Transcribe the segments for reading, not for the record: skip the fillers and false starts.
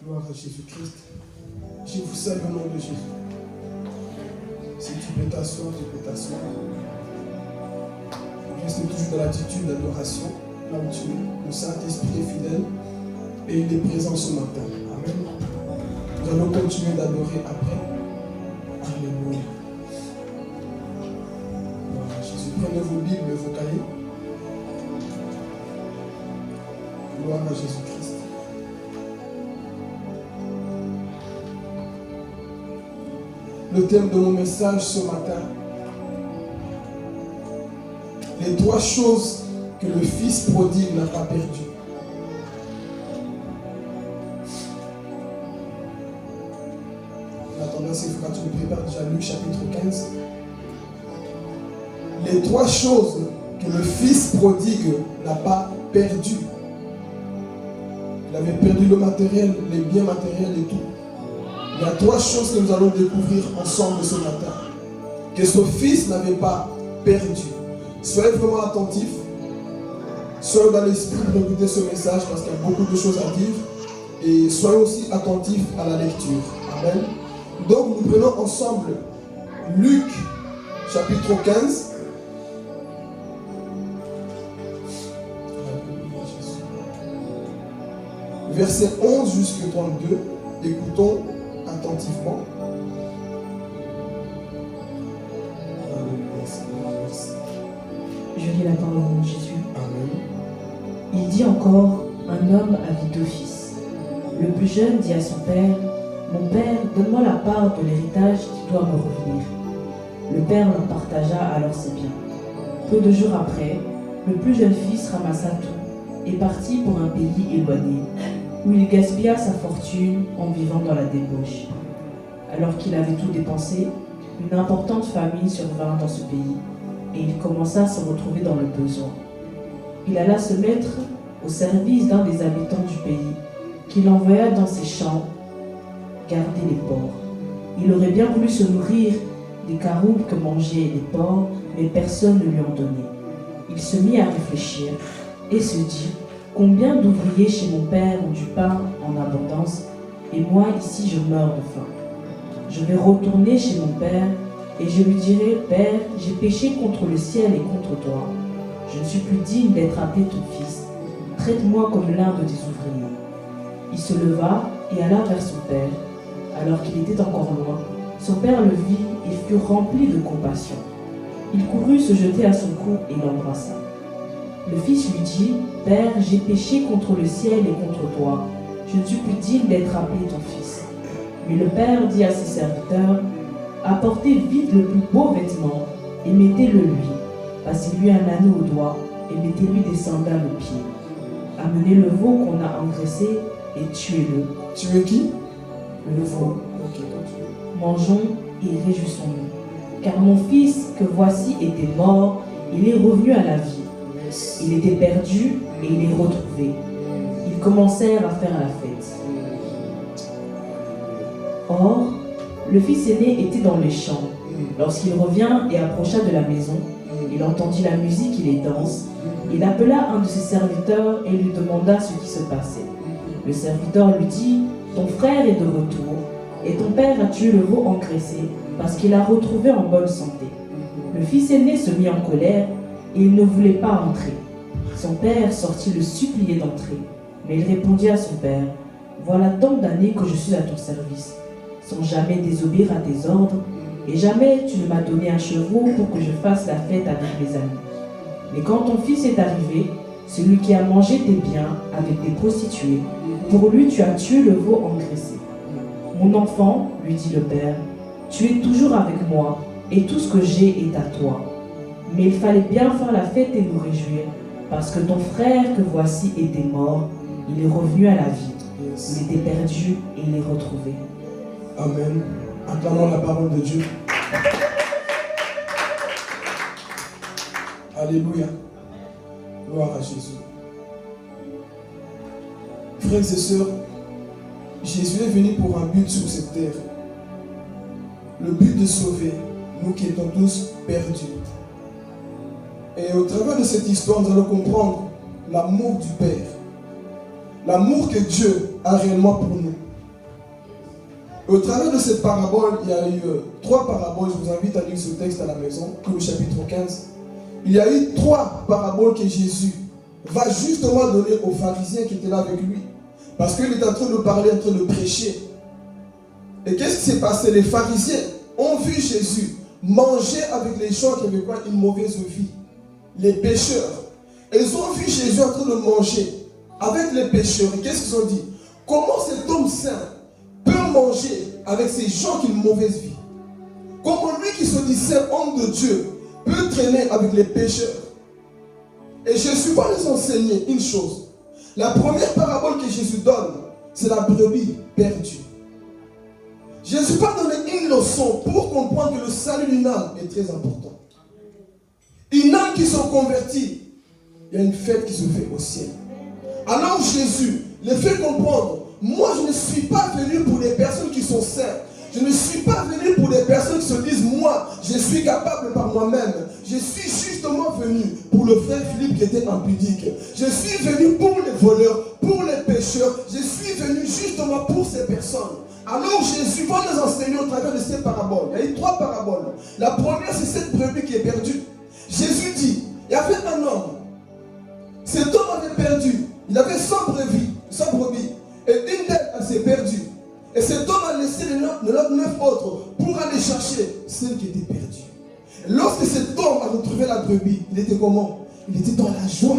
Gloire à Jésus-Christ. Je vous salue au nom de Jésus. Si tu peux t'asseoir, tu peux t'asseoir. Reste toujours dans l'attitude d'adoration, là où tu es. Le Saint-Esprit est fidèle et il est présent ce matin. Amen. Nous allons continuer d'adorer après. Alléluia. Gloire à Jésus. Prenez vos Bibles, vos cahiers. Gloire à Jésus-Christ. Le thème de mon message ce matin, les 3 choses que le Fils prodigue n'a pas perdues. En attendant, c'est quand tu me prépares déjà Luc chapitre 15. Les 3 choses que le Fils prodigue n'a pas perdues. Il avait perdu le matériel, les biens matériels et tout. Il y a 3 choses que nous allons découvrir ensemble ce matin, que ce Fils n'avait pas perdu. Soyez vraiment attentifs, soyez dans l'esprit pour écouter ce message parce qu'il y a beaucoup de choses à dire et soyez aussi attentifs à la lecture. Amen. Donc nous prenons ensemble Luc chapitre 15. Verset 11 jusqu'à 32. Écoutons attentivement. Je lis la parole de Jésus. Amen. Il dit encore, un homme avait 2 fils. Le plus jeune dit à son père, mon père, donne-moi la part de l'héritage qui doit me revenir. Le père leur partagea alors ses biens. Peu de jours après, le plus jeune fils ramassa tout et partit pour un pays éloigné, où il gaspilla sa fortune en vivant dans la débauche. Alors qu'il avait tout dépensé, une importante famine survint dans ce pays, et il commença à se retrouver dans le besoin. Il alla se mettre au service d'un des habitants du pays, qu'il envoya dans ses champs garder les porcs. Il aurait bien voulu se nourrir des caroubes que mangeaient les porcs, mais personne ne lui en donnait. Il se mit à réfléchir et se dit, combien d'ouvriers chez mon père ont du pain en abondance, et moi ici je meurs de faim. Je vais retourner chez mon père, et je lui dirai, Père, j'ai péché contre le ciel et contre toi. Je ne suis plus digne d'être appelé ton fils. Traite-moi comme l'un de tes ouvriers. Il se leva et alla vers son père. Alors qu'il était encore loin, son père le vit et fut rempli de compassion. Il courut se jeter à son cou et l'embrassa. Le fils lui dit, Père, j'ai péché contre le ciel et contre toi. Je ne suis plus digne d'être appelé ton fils. Mais le père dit à ses serviteurs, apportez vite le plus beau vêtement et mettez-le lui. Passez-lui un anneau au doigt et mettez-lui des sandales aux pieds. Amenez le veau qu'on a engraissé et tuez-le. Tuez qui? Le veau. Ok, continue. Mangeons et réjouissons-nous. Car mon fils que voici était mort, il est revenu à la vie. Yes. Il était perdu et il est retrouvé. Ils commencèrent à faire la fête. Or, le fils aîné était dans les champs. Lorsqu'il revint et approcha de la maison, il entendit la musique et les danses. Il appela un de ses serviteurs et lui demanda ce qui se passait. Le serviteur lui dit, ton frère est de retour et ton père a tué le veau engraissé parce qu'il l'a retrouvé en bonne santé. Le fils aîné se mit en colère et il ne voulait pas entrer. Son père sortit le supplier d'entrer, mais il répondit à son père, voilà tant d'années que je suis à ton service, sans jamais désobéir à tes ordres, et jamais tu ne m'as donné un chevreau pour que je fasse la fête avec mes amis. Mais quand ton fils est arrivé, celui qui a mangé tes biens avec des prostituées, pour lui tu as tué le veau engraissé. Mon enfant, lui dit le père, tu es toujours avec moi, et tout ce que j'ai est à toi. Mais il fallait bien faire la fête et nous réjouir, parce que ton frère que voici était mort, il est revenu à la vie. Yes. Il était perdu et il est retrouvé. Amen. Acclamons la parole de Dieu. Alléluia. Gloire à Jésus. Frères et sœurs, Jésus est venu pour un but sur cette terre. Le but de sauver, nous qui étions tous perdus. Et au travers de cette histoire, nous allons comprendre l'amour du Père. L'amour que Dieu a réellement pour nous. Et au travers de cette parabole, il y a eu 3 paraboles. Je vous invite à lire ce texte à la maison, comme le chapitre 15. Il y a eu 3 paraboles que Jésus va justement donner aux pharisiens qui étaient là avec lui. Parce qu'il est en train de parler, en train de prêcher. Et qu'est-ce qui s'est passé? Les pharisiens ont vu Jésus manger avec les gens qui avaient quoi? Une mauvaise vie. Les pécheurs. Et ils ont vu Jésus en train de manger avec les pécheurs. Et qu'est-ce qu'ils ont dit? Comment cet homme saint peut manger avec ces gens qui ont une mauvaise vie? Comment lui qui se disait homme de Dieu peut traîner avec les pécheurs? Et Jésus va nous enseigner une chose. La première parabole que Jésus donne, c'est la brebis perdue. Jésus va donner une leçon pour comprendre que le salut d'une âme est très important. Une âme qui se convertit, il y a une fête qui se fait au ciel. Alors Jésus les fait comprendre, moi je ne suis pas venu pour des personnes qui sont saintes. Je ne suis pas venu pour des personnes qui se disent, moi, je suis capable par moi-même. Je suis justement venu pour le frère Philippe qui était impudique. Je suis venu pour les voleurs, pour les pécheurs. Je suis venu justement pour ces personnes. Alors Jésus va nous enseigner au travers de ces paraboles. Il y a eu 3 paraboles. La première, c'est cette brebis qui est perdue. Jésus dit, il y avait un homme. Cet homme avait perdu. Il avait 100 brebis. Et une d'elles, elle s'est perdue. Et cet homme a laissé les 9 autres pour aller chercher celle qui était perdue. Lorsque cet homme a retrouvé la brebis, il était comment? Il était dans la joie.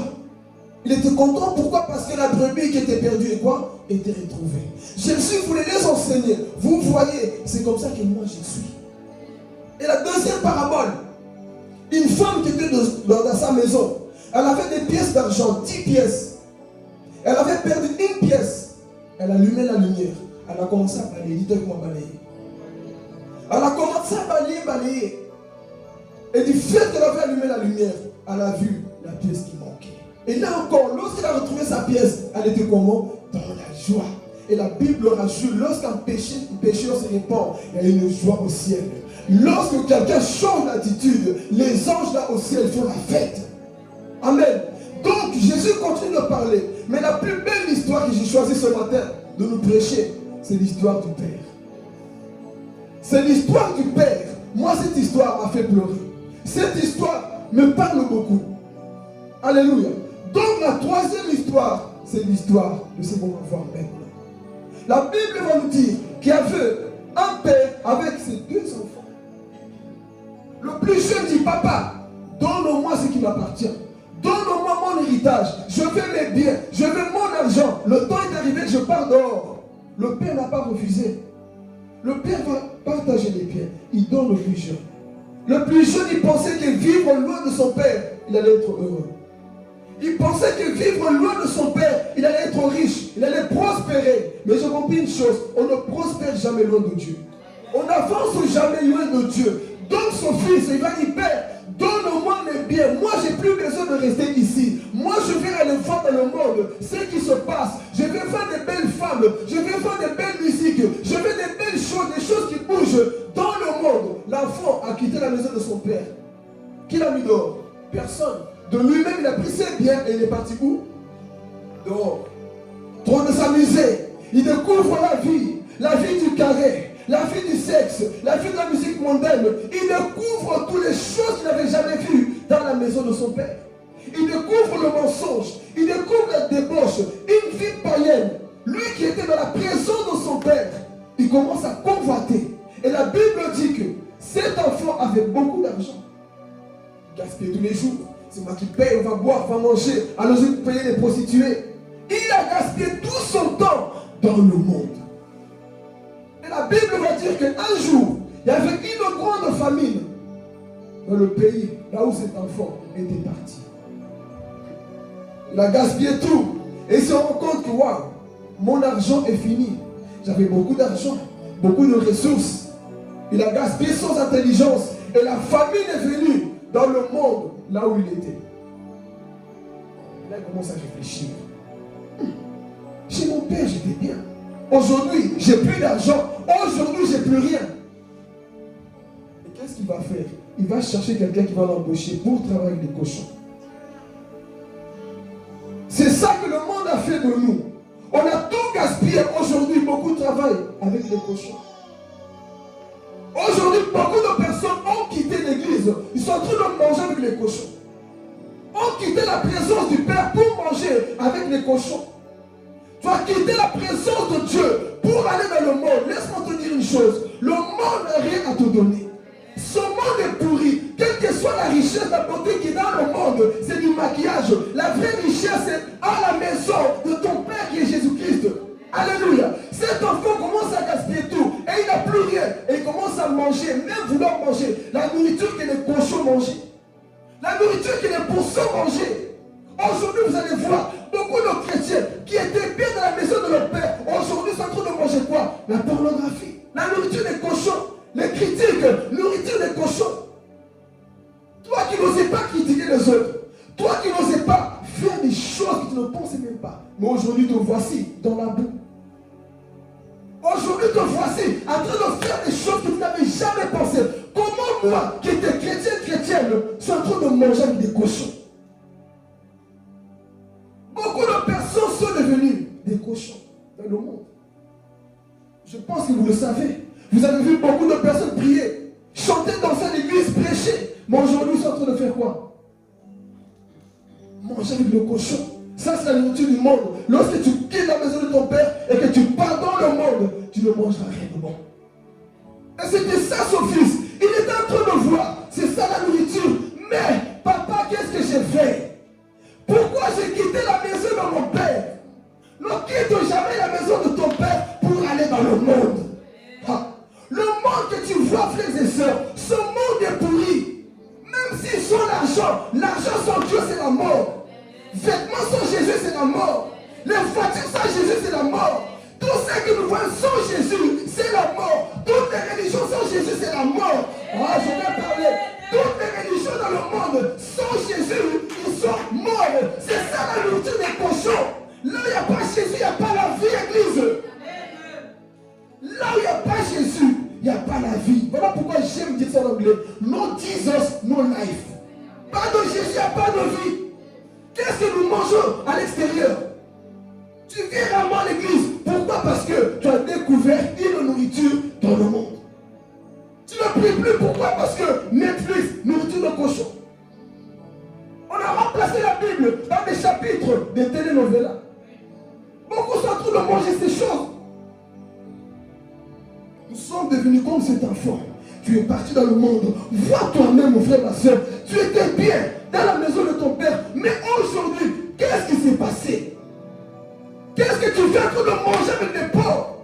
Il était content. Pourquoi? Parce que la brebis qui était perdue et quoi? Était retrouvée. Jésus voulait les enseigner. Vous voyez, c'est comme ça que moi je suis. Et la deuxième parabole, une femme qui était dans sa maison, elle avait des pièces d'argent, 10 pièces. Elle avait perdu une pièce. Elle allumait la lumière. Elle a commencé à balayer. Dites-moi balayer. Elle a commencé à balayer. Et du fait qu'elle avait allumé la lumière, elle a vu la pièce qui manquait. Et là encore, lorsqu'elle a retrouvé sa pièce, elle était comment? Dans la joie. Et la Bible rassure, lorsqu'un pécheur se répand, il y a une joie au ciel. Lorsque quelqu'un change d'attitude, les anges là au ciel font la fête. Amen. Donc Jésus continue de parler. Mais la plus belle histoire que j'ai choisie ce matin de nous prêcher, c'est l'histoire du Père. C'est l'histoire du Père. Moi, cette histoire m'a fait pleurer. Cette histoire me parle beaucoup. Alléluia. Donc la troisième histoire, c'est l'histoire de ce qu'on va voir maintenant. La Bible va nous dire qu'il y avait un père avec ses 2 enfants. Le plus jeune dit, papa, donne-moi ce qui m'appartient. Donne-moi mon héritage. Je veux mes biens. Je veux mon argent. Le temps est arrivé, je pars dehors. Le père n'a pas refusé. Le père va partager les biens. Il donne au plus jeune. Le plus jeune, il pensait que vivre loin de son père, il allait être heureux. Il pensait que vivre loin de son père, il allait être riche, il allait prospérer. Mais j'ai compris une chose, on ne prospère jamais loin de Dieu. On n'avance jamais loin de Dieu. Donc son fils, il va dire, père, donne-moi mes biens. Moi, j'ai plus besoin de rester ici. Moi, je vais aller voir dans le monde ce qui se passe. Je vais faire des belles femmes. Je vais faire des belles musiques. Je vais des belles choses, des choses qui bougent dans le monde. L'enfant a quitté la maison de son père. Qui l'a mis dehors? Personne. De lui-même, il a pris ses biens et il est parti où? Dehors. Trop de s'amuser. Il découvre la vie du carré, la vie du sexe, la vie de la musique mondaine. Il découvre toutes les choses qu'il n'avait jamais vues dans la maison de son père. Il découvre le mensonge, il découvre la débauche, une vie païenne. Lui qui était dans la présence de son père, il commence à convoiter. Et la Bible dit que cet enfant avait beaucoup d'argent. Il gaspillait tous les jours. C'est moi qui paye, on va boire, on va manger. Alors je vais payer les prostituées. Il a gaspillé tout son temps dans le monde. Et la Bible va dire qu'un jour, il y avait une grande famine dans le pays, là où cet enfant était parti. Il a gaspillé tout. Et il se rend compte que, waouh, mon argent est fini. J'avais beaucoup d'argent, beaucoup de ressources. Il a gaspillé sans intelligence. Et la famine est venue dans le monde, là où il était. Là, il commence à réfléchir. Chez mon père, j'étais bien. Aujourd'hui, j'ai plus d'argent. Aujourd'hui, j'ai plus rien. Et qu'est-ce qu'il va faire? Il va chercher quelqu'un qui va l'embaucher pour travailler avec les cochons. C'est ça que le monde a fait de nous. On a tout gaspillé. Aujourd'hui, beaucoup travaillent avec les cochons. sont en train de manger avec les cochons. Ont quitté la présence du Père pour manger avec les cochons. Tu as quitté la présence de Dieu pour aller dans le monde. Laisse-moi te dire une chose. Le monde n'a rien à te donner. Ce monde est pourri. Quelle que soit la richesse, la beauté qui est dans le monde, c'est du maquillage. La vraie richesse est à la maison de ton Père qui est Jésus-Christ. Alléluia. Cet enfant commence à gaspiller tout et il n'a plus rien. Et il commence à manger, même vouloir manger la nourriture que les cochons mangeaient. La nourriture que les pourceaux mangeaient. Aujourd'hui, vous allez voir beaucoup de chrétiens qui étaient bien dans la maison de leur Père. Aujourd'hui, sont en train de manger quoi? La pornographie, la nourriture des cochons, les critiques, nourriture des cochons. Toi qui n'osais pas critiquer les autres, toi qui n'osais pas faire des choses que tu ne pensais même pas. Mais aujourd'hui, te voici dans la boue. Aujourd'hui, te voici en train de faire des choses que tu n'avais jamais pensé. Comment moi, qui étais chrétienne, suis en train de manger avec des cochons? Beaucoup de personnes sont devenues des cochons dans le monde. Je pense que vous le savez. Vous avez vu beaucoup de personnes prier, chanter dans cette église, prêcher. Mais aujourd'hui, ils sont en train de faire quoi? Manger avec le cochon. Ça, c'est la nourriture du monde. Lorsque tu quittes la maison de ton Père et que tu pars dans le monde, tu ne mangeras rien de bon. Et c'était ça son fils. Il était en train de voir. C'est ça la nourriture. Mais, papa, qu'est-ce que j'ai fait? Pourquoi j'ai quitté la maison de mon Père? Ne quitte jamais la maison de ton Père pour aller dans le monde. Le monde que tu vois, frères et sœurs, ce monde est pourri. Même s'ils ont l'argent sans Dieu, c'est la mort. Vêtements sans Jésus, c'est la mort. Les voitures sans Jésus, c'est la mort. Tout ce que nous voyons sans Jésus, c'est la mort. Toutes les religions sans Jésus, c'est la mort. Je vais parler. Toutes les religions dans le monde, sans Jésus, ils sont morts. C'est ça la nourriture des cochons. Là où il n'y a pas Jésus, il n'y a pas la vie, église. Là où il n'y a pas Jésus, il n'y a pas la vie. Voilà pourquoi j'aime dire ça en anglais. No Jesus, no life. Pas de Jésus, il n'y a pas de vie. Qu'est-ce que nous mangeons à l'extérieur? Tu viens rarement à l'église. Pourquoi? Parce que tu as découvert une nourriture dans le monde. Tu ne pries plus. Pourquoi? Parce que Netflix, nourriture de cochon. On a remplacé la Bible dans des chapitres de télénovelas. Beaucoup sont en train de manger ces choses. Nous sommes devenus comme cet enfant. Tu es parti dans le monde. Vois toi-même, mon frère, ma soeur. Tu étais bien dans la maison de ton Père. Mais aujourd'hui, qu'est-ce qui s'est passé? Qu'est-ce que tu fais en train de manger avec des porcs?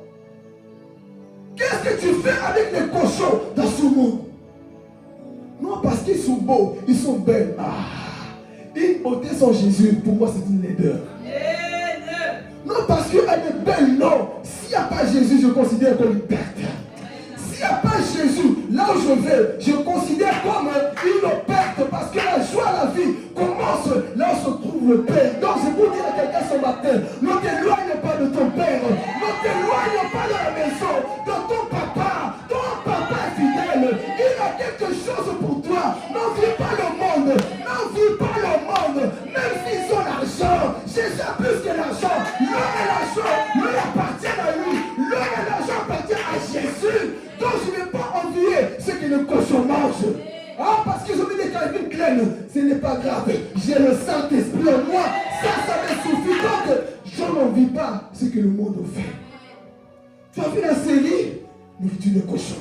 Qu'est-ce que tu fais avec les cochons dans ce monde? Non, parce qu'ils sont beaux, ils sont belles. Une beauté sans Jésus, pour moi, c'est une laideur. Non, parce qu'elle est belle, non. S'il n'y a pas Jésus, je considère comme une perte. S'il n'y a pas Jésus, là où je vais, je considère comme une perte. Parce que la joie, la vie commence là où se trouve le Père. Donc, je peux dire à quelqu'un ce matin, ne t'éloigne pas de ton Père. Ne t'éloigne pas de la maison de ton papa. Ton papa est fidèle. Il a quelque chose pour toi. N'envie pas le monde. N'envie pas le monde. Même s'ils ont l'argent. Jésus a plus que l'argent. L'or et l'argent lui appartiennent à lui. L'or et l'argent appartiennent à Jésus. Donc je ne vais pas envier ce que le cochon mange. Parce que je me dis qu'avec une kleine, ce n'est pas grave. J'ai le Saint-Esprit en moi. Ça me suffit. Donc je n'envie pas ce que le monde fait. Tu as vu la série? Nourriture de cochon.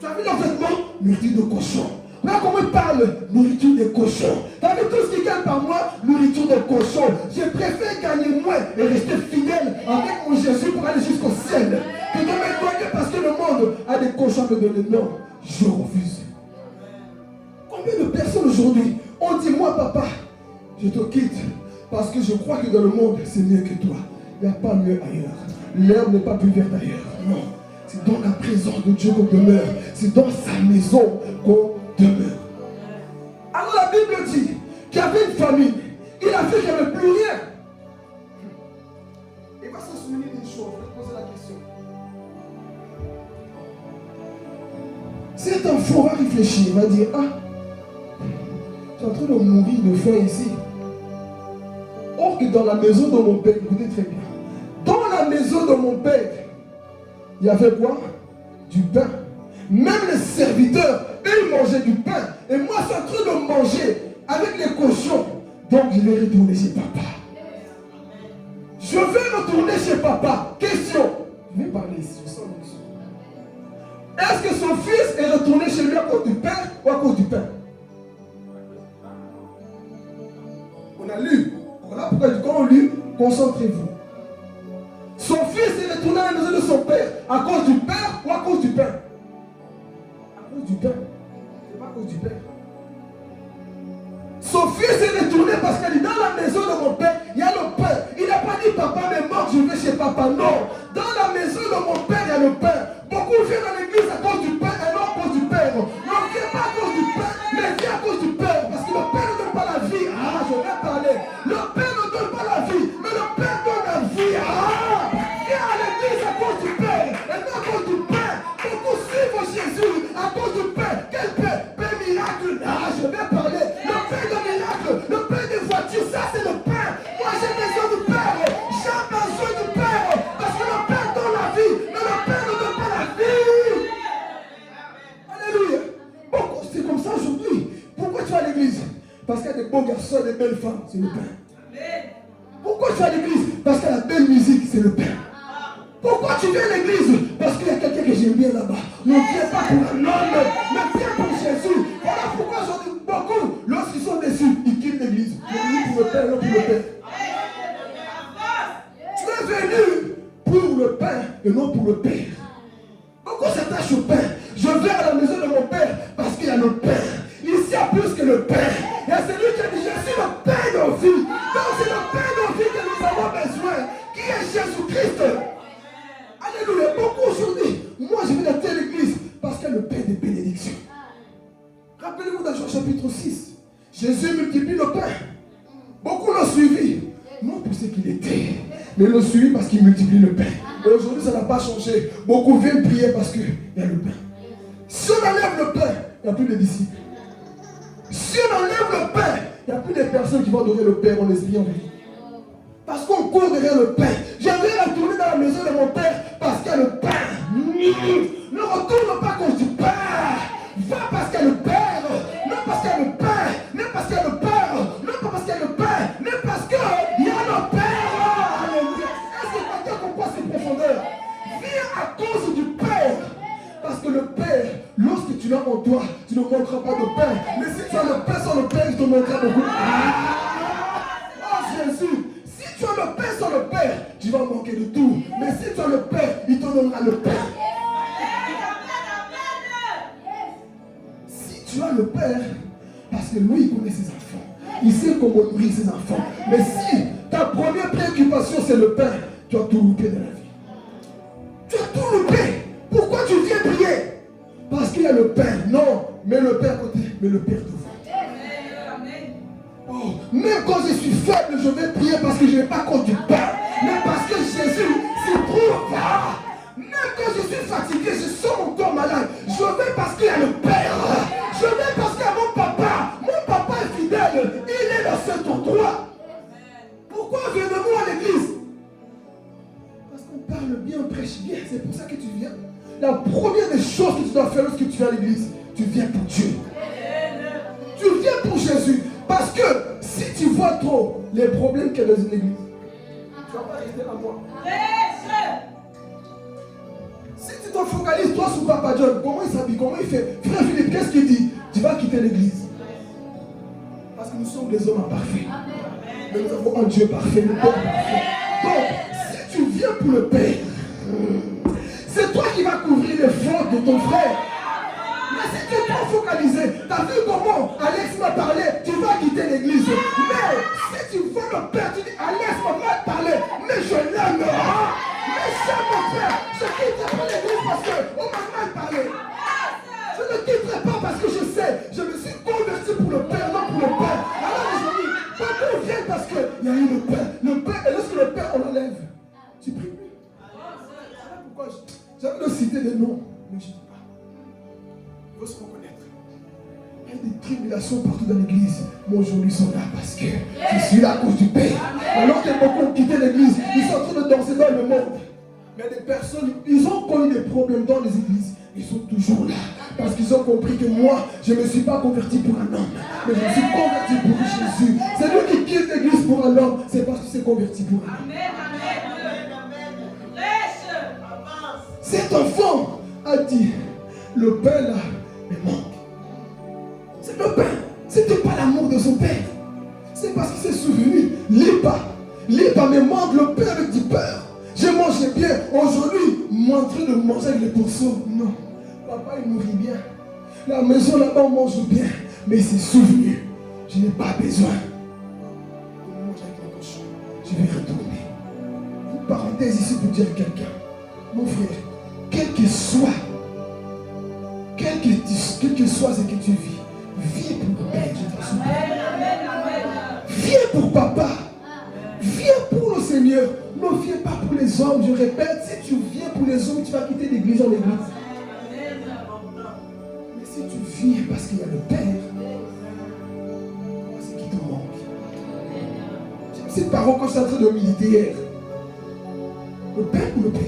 Tu as vu le vêtement? Nourriture de cochon. Regarde comment il parle, nourriture de cochon. Tu as vu tout ce qui gagne par moi? Nourriture de cochon. Je préfère gagner moins et rester fidèle avec mon Jésus pour aller jusqu'au ciel que de m'éloigner parce que le monde a des cochons à me donner. Non, je refuse. Combien de personnes aujourd'hui ont dit, moi papa, je te quitte parce que je crois que dans le monde c'est mieux que toi. Il n'y a pas mieux ailleurs. L'herbe n'est pas plus verte ailleurs. Non. C'est dans la présence de Dieu qu'on demeure. C'est dans sa maison qu'on demeure. Alors la Bible dit qu'il y avait une famine. Il a fait qu'il n'y avait plus rien. Il va se souvenir d'une chose. Je vais poser la question. Cet enfant va réfléchir. Il va dire, je suis en train de mourir de faim ici. Or que dans la maison de mon père, écoutez très bien. Dans la maison de mon père, il y avait quoi? Du pain. Même les serviteurs, ils mangeaient du pain. Et moi, je suis en train de manger avec les cochons. Donc, je vais retourner chez papa. Je vais retourner chez papa. Question. Je vais parler ici. Je sens l'émotion. Est-ce que son fils est retourné chez lui à cause du père ou à cause du père? On a lu. Voilà pourquoi quand on lit, concentrez-vous. Son fils est retourné à la maison de son père à cause du père ou à cause du père? À cause du père. C'est pas à cause du père. Son fils est retourné parce qu'il est dans la maison de mon père, il y a le père. Il n'a pas dit papa m'est mort, je vais chez papa. Non. Dans la maison de mon père, il y a le père. Beaucoup viennent dans l'église à cause du père et non à cause du père. Non, viens pas à cause du père, mais viens à cause du père. Parce que le père ne donne pas la vie. Ah, je vais parler. Le père ne donne pas la vie, mais le père donne la vie. Ah, viens à l'église à cause du père et non à cause du père. Beaucoup suivent Jésus à cause du père. Quel père? Père miracle. Ah, je vais parler. Le père de miracle, le père des voitures, ça c'est le père. Moi j'ai besoin du père. J'ai besoin du père. Parce que le père donne la vie, mais le père ne donne pas la vie. Alléluia. Beaucoup c'est comme ça aujourd'hui. Pourquoi tu vas à l'église? Parce qu'il y a des beaux garçons et des belles femmes, c'est le père. Pourquoi tu vas à l'église? Parce qu'il y a la belle musique, c'est le père. Pourquoi tu viens à l'église? Parce qu'il y a quelqu'un que j'aime bien là-bas. Ne viens pas pour un homme, mais viens pour Jésus. Voilà pourquoi aujourd'hui, beaucoup, lorsqu'ils sont déçus, ils quittent l'église. Ils viennent pour le père, non pour le père. Tu es venu pour le père et non pour le père. Beaucoup s'attachent au père. Je viens à la maison de mon père parce qu'il y a le père. Ici, il y a plus que le père. Et c'est lui qui a dit, je suis le père de nos vies. Donc c'est le père de nos vies que nous avons besoin. Qui est Jésus-Christ. Alléluia. Beaucoup aujourd'hui, moi je viens dans telle église parce qu'il y a le père des bénédictions. Rappelez-vous dans Jean chapitre 6. Jésus multiplie le pain. Beaucoup l'ont suivi. Non pour ce qu'il était, mais l'ont suivi parce qu'il multiplie le pain. Et aujourd'hui ça n'a pas changé. Beaucoup viennent prier parce qu'il y a le pain. Si on enlève le pain, il n'y a plus de disciples. Si on enlève le pain, il n'y a plus de personnes qui vont adorer le Père en esprit en vie. Parce qu'on court derrière le pain. J'aimerais retourner dans la maison de mon père parce qu'il y a le pain. Ne retourne pas à cause du pain. Va parce qu'il y a le père. Non parce qu'il y a le pain. Non parce qu'il y a le père. Non pas parce qu'il y a le pain. Mais parce qu'il y a le père. Alléluia. Est-ce que quelqu'un comprend ces profondeurs? Viens à cause du père. Parce que le père, lorsque tu l'as en toi, tu ne manqueras pas de pain. Mais si tu as le pain sans le père, il te manquera beaucoup. Oh Jésus. Si tu as le pain sans le père, tu vas manquer de tout. Mais si tu as le père, il te donnera le pain. Si tu as le père, parce que lui, il connaît ses enfants. Il sait comment nourrir ses enfants. Mais si ta première préoccupation, c'est le pain, tu as tout loupé de la vie. Tu as tout loupé. Pourquoi tu viens prier? Parce qu'il y a le père. Non, mais le père côté, mais le père devant. Oh, même quand je suis faible, je vais prier parce que je n'ai pas contre du pain. Mais parce que Jésus se trouve là. Même quand je suis fatigué, je sens mon corps malade. Je vais parce qu'il y a le Père. Je vais parce qu'il y a mon papa. Mon papa est fidèle. Il est dans cet endroit. Pourquoi venez-vous à l'église? Parce qu'on parle bien, on prêche bien. C'est pour ça que tu viens. La première des choses que tu dois faire lorsque tu viens à l'église, tu viens pour Dieu. Tu viens pour Jésus. Parce que si tu vois trop les problèmes qu'il y a dans une église, tu ne vas pas rester à moi. Si tu te focalises toi sur Papa John, comment il s'habille, comment il fait, frère Philippe, qu'est-ce qu'il dit? Tu vas quitter l'église. Parce que nous sommes des hommes imparfaits. Mais nous avons un Dieu parfait, le Père parfait. Donc, si tu viens pour le Père, c'est toi qui vas couvrir les fautes de ton frère. Mais si tu es trop focalisé, tu as vu comment Alex m'a parlé, tu vas quitter l'église. Mais si tu vois le Père, tu dis Alex m'a mal parlé, mais je l'aime. Mais c'est mon frère, je ne quitterai pas l'église parce qu'on m'a mal parlé. Je ne quitterai pas parce que je sais, je me suis converti pour le Père, non pour le Père. Alors les amis, beaucoup viennent parce qu'il y a eu le Père. Le Père, et lorsque le Père on l'enlève, tu pries plus. Voilà pourquoi j'avais de citer des noms, mais je ne dis pas. Il faut se reconnaître. Il y a des tribulations partout dans l'église. Moi aujourd'hui ils sont là parce que je suis là à cause du Père. Alors que beaucoup ont quitté l'église, ils sont en train de danser dans le monde. Mais des personnes, ils ont connu des problèmes dans les églises. Ils sont toujours là. Parce qu'ils ont compris que moi, je ne me suis pas converti pour un homme. Mais je me suis converti pour Jésus. C'est lui qui quitte l'église pour un homme. C'est parce qu'il s'est converti pour un homme. Cet enfant a dit, le pain là me manque. C'est le pain. Ce n'était pas l'amour de son père. C'est parce qu'il s'est souvenu. Lis pas, me manque le pain avec du beurre. Je mangeais bien. Aujourd'hui, moi en train de manger avec les pourceaux. Non. Papa, il nourrit bien. La maison là-bas, on mange bien. Mais il s'est souvenu. Je n'ai pas besoin de manger avec les cochons. Je vais retourner. Une parenthèse ici pour dire à quelqu'un. Mon frère, quel que soit ce que tu vis, viens pour le Père. Viens pour papa. Viens pour le Seigneur. Ne viens pas pour les hommes. Je répète, si tu viens pour les hommes, tu vas quitter l'église en église. Mais si tu viens parce qu'il y a le Père, c'est qui te manque. J'aime cette parole quand je suis en train de militer hier. Le Père ou le Père?